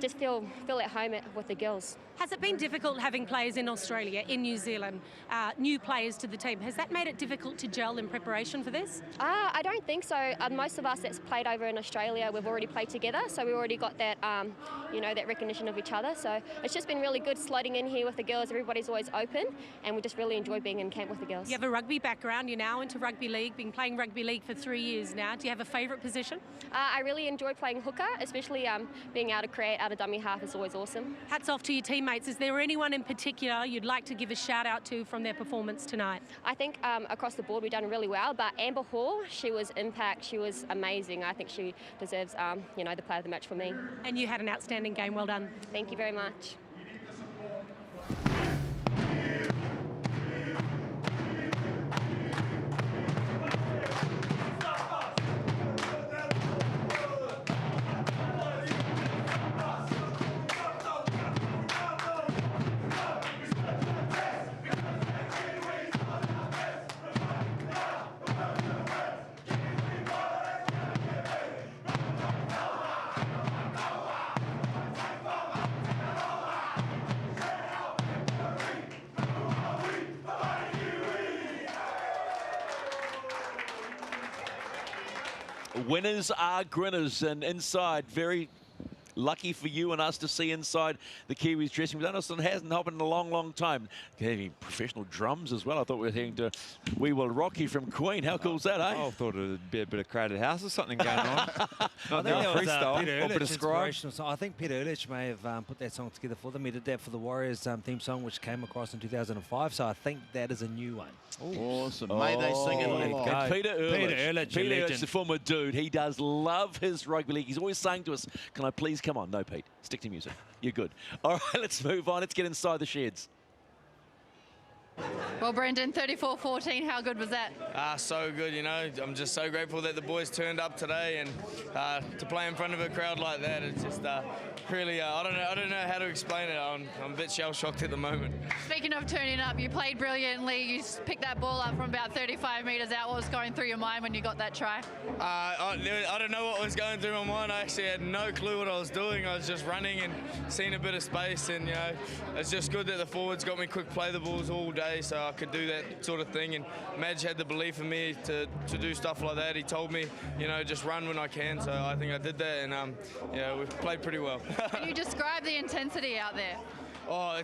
just feel at home with the girls. Has it been difficult having players in Australia, in New Zealand, new players to the team? Has that made it difficult to gel in preparation for this? I don't think so. Most of us that's played over in Australia, we've already played together, so we already got that, that recognition of each other. So it's just been really good sliding in here with the girls. Everybody's always open, and we just really enjoy being in camp with the girls. You have a rugby background. You're now into rugby league. Been playing rugby league for 3 years now. Do you have a favourite position? I really enjoy playing hooker, especially being able to create out of dummy half is always awesome. Hats off to your teammates. Is there anyone in particular you'd like to give a shout out to from their performance tonight? I think across the board we've done really well, but Amber Hall, she was impact. She was amazing. I think she deserves, the player of the match for me. And you had an outstanding game. Well done. Thank you very much. Winners are grinners, and inside, very lucky for you and us to see inside the Kiwis dressing room. That hasn't happened in a long, long time. Having professional drums as well. I thought we were hearing to We Will Rock You from Queen. How cool is that, eh? I thought it would be a bit of Crowded House or something going on. I Not think that was freestyle, Peter or a bit of Ehrlich's scribe. inspirational song. I think Peter Ehrlich may have put that song together for them. He did that for the Warriors theme song, which came across in 2005. So I think that is a new one. Awesome. May they sing it there you along. go. And Peter Ehrlich, a Peter legend. Ehrlich, the former dude, he does love his rugby league. He's always saying to us, can I please come on? No, Pete, stick to music. You're good. All right, let's move on. Let's get inside the sheds. Well, Brendan, 34-14, how good was that? So good, I'm just so grateful that the boys turned up today, and to play in front of a crowd like that, it's just really, I don't know how to explain it. I'm a bit shell-shocked at the moment. Speaking of turning up, you played brilliantly. You picked that ball up from about 35 metres out. What was going through your mind when you got that try? I don't know what was going through my mind. I actually had no clue what I was doing. I was just running and seeing a bit of space, and it's just good that the forwards got me quick play the balls all day, so I could do that sort of thing. And Madge had the belief in me to do stuff like that. He told me, just run when I can. So I think I did that, and we've played pretty well. Can you describe the intensity out there? Oh,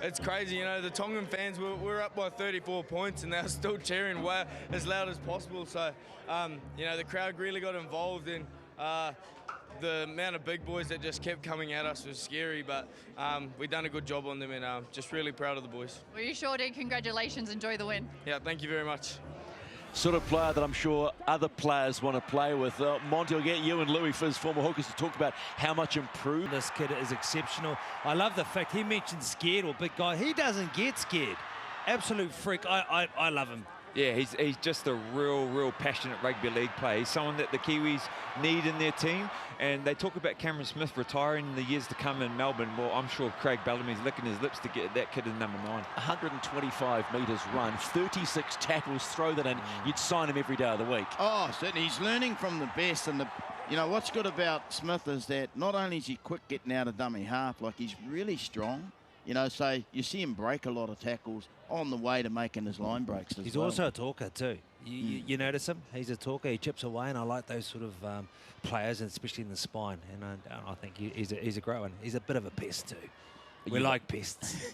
it's crazy. The Tongan fans we're up by 34 points, and they're still cheering as loud as possible. So the crowd really got involved in. The amount of big boys that just kept coming at us was scary, but we've done a good job on them, and just really proud of the boys. Well, you sure did. Congratulations. Enjoy the win. Yeah, thank you very much. Sort of player that I'm sure other players want to play with. Monty, I'll get you and Louis for his former Hookers to talk about how much improved. This kid is exceptional. I love the fact he mentioned scared or big guy. He doesn't get scared. Absolute freak. I love him. Yeah, he's just a real passionate rugby league player. He's someone that the Kiwis need in their team. And they talk about Cameron Smith retiring in the years to come in Melbourne. Well, I'm sure Craig Bellamy's licking his lips to get that kid in number 9. 125 metres run, 36 tackles, throw that in. You'd sign him every day of the week. Oh, certainly. He's learning from the best. And what's good about Smith is that not only is he quick getting out of dummy half, like he's really strong. So you see him break a lot of tackles on the way to making his line breaks as well. He's also a talker too. You notice him? He's a talker. He chips away, and I like those sort of players, and especially in the spine. And I think he's a great one. He's a bit of a pest too. We like pests.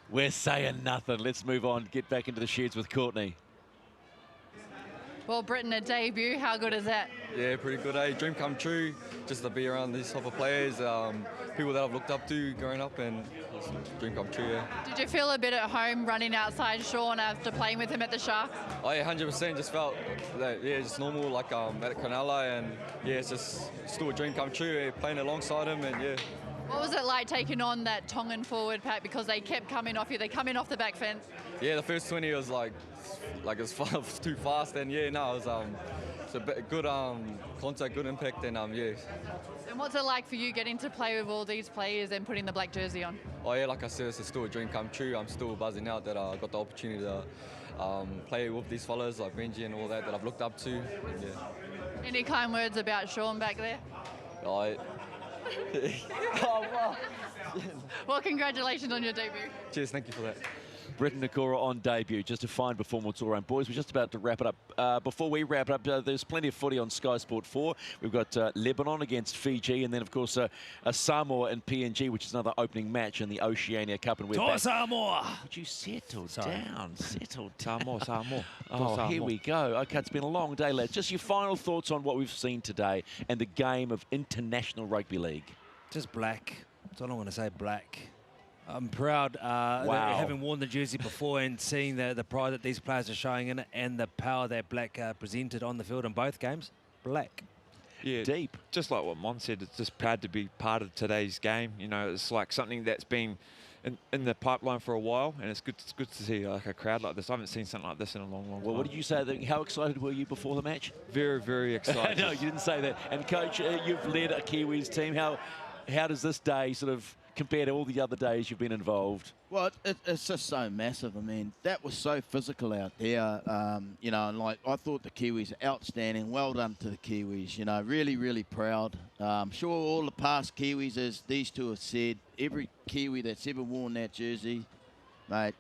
We're saying nothing. Let's move on. Get back into the sheds with Courtney. Well, Britain, a debut. How good is that? Yeah, pretty good, eh? Dream come true, just to be around these type of players, people that I've looked up to growing up, and dream come true, yeah. Did you feel a bit at home running outside Sean after playing with him at the Sharks? Oh, yeah, 100%. Just felt that, yeah, just normal, like at Cronulla, and yeah, it's just still a dream come true, yeah, playing alongside him, and yeah. What was it like taking on that Tongan forward pack, because they kept coming off you? They come in off the back fence. Yeah, the first 20 was like it was too fast, and yeah, no, it was it's a bit good contact, good impact, and yeah. And what's it like for you getting to play with all these players and putting the black jersey on? Oh yeah, like I said, it's still a dream come true. I'm still buzzing out that I got the opportunity to play with these fellas like Benji and all that I've looked up to. And, yeah. Any kind words about Sean back there? I, oh, wow. Well, congratulations on your debut. Cheers, thank you for that. Britton Nakora on debut, just a fine performance all around. Boys, we're just about to wrap it up. Before we wrap it up, there's plenty of footy on Sky Sport 4. We've got Lebanon against Fiji, and then, of course, Samoa and PNG, which is another opening match in the Oceania Cup. And we're back. Samoa! Would you settle down? Settle down. Samoa. Oh, here we go. Okay, it's been a long day, lads. Just your final thoughts on what we've seen today and the game of international rugby league. Just black. That's all I want to say, black. I'm proud that having worn the jersey before and seeing the pride that these players are showing in it and the power that black presented on the field in both games. Black. Yeah, deep. Just like what Mon said, it's just proud to be part of today's game. You know, it's like something that's been in the pipeline for a while, and it's good to see like a crowd like this. I haven't seen something like this in a long time. Well, what did you say? How excited were you before the match? Very, very excited. No, you didn't say that. And Coach, you've led a Kiwis team. How does this day sort of compare to all the other days you've been involved? Well, it's just so massive. I mean, that was so physical out there. You know, and like I thought the Kiwis outstanding. Well done to the Kiwis. You know, really, really proud. I'm sure all the past Kiwis, as these two have said, every Kiwi that's ever worn that jersey, mate,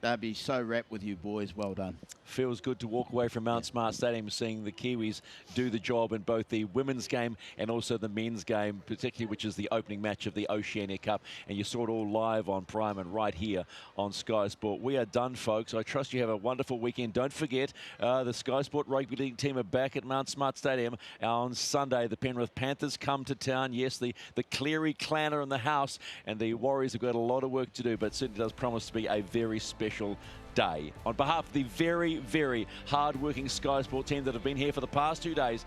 they'd be so wrapped with you boys. Well done. Feels good to walk away from Mount Smart Stadium seeing the Kiwis do the job in both the women's game and also the men's game, particularly which is the opening match of the Oceania Cup. And you saw it all live on Prime and right here on Sky Sport. We are done, folks. I trust you have a wonderful weekend. Don't forget, the Sky Sport Rugby League team are back at Mount Smart Stadium on Sunday. The Penrith Panthers come to town. Yes, the Cleary clan are in the house, and the Warriors have got a lot of work to do, but it certainly does promise to be a very special day. On behalf of the very, very hard-working Sky Sport team that have been here for the past 2 days,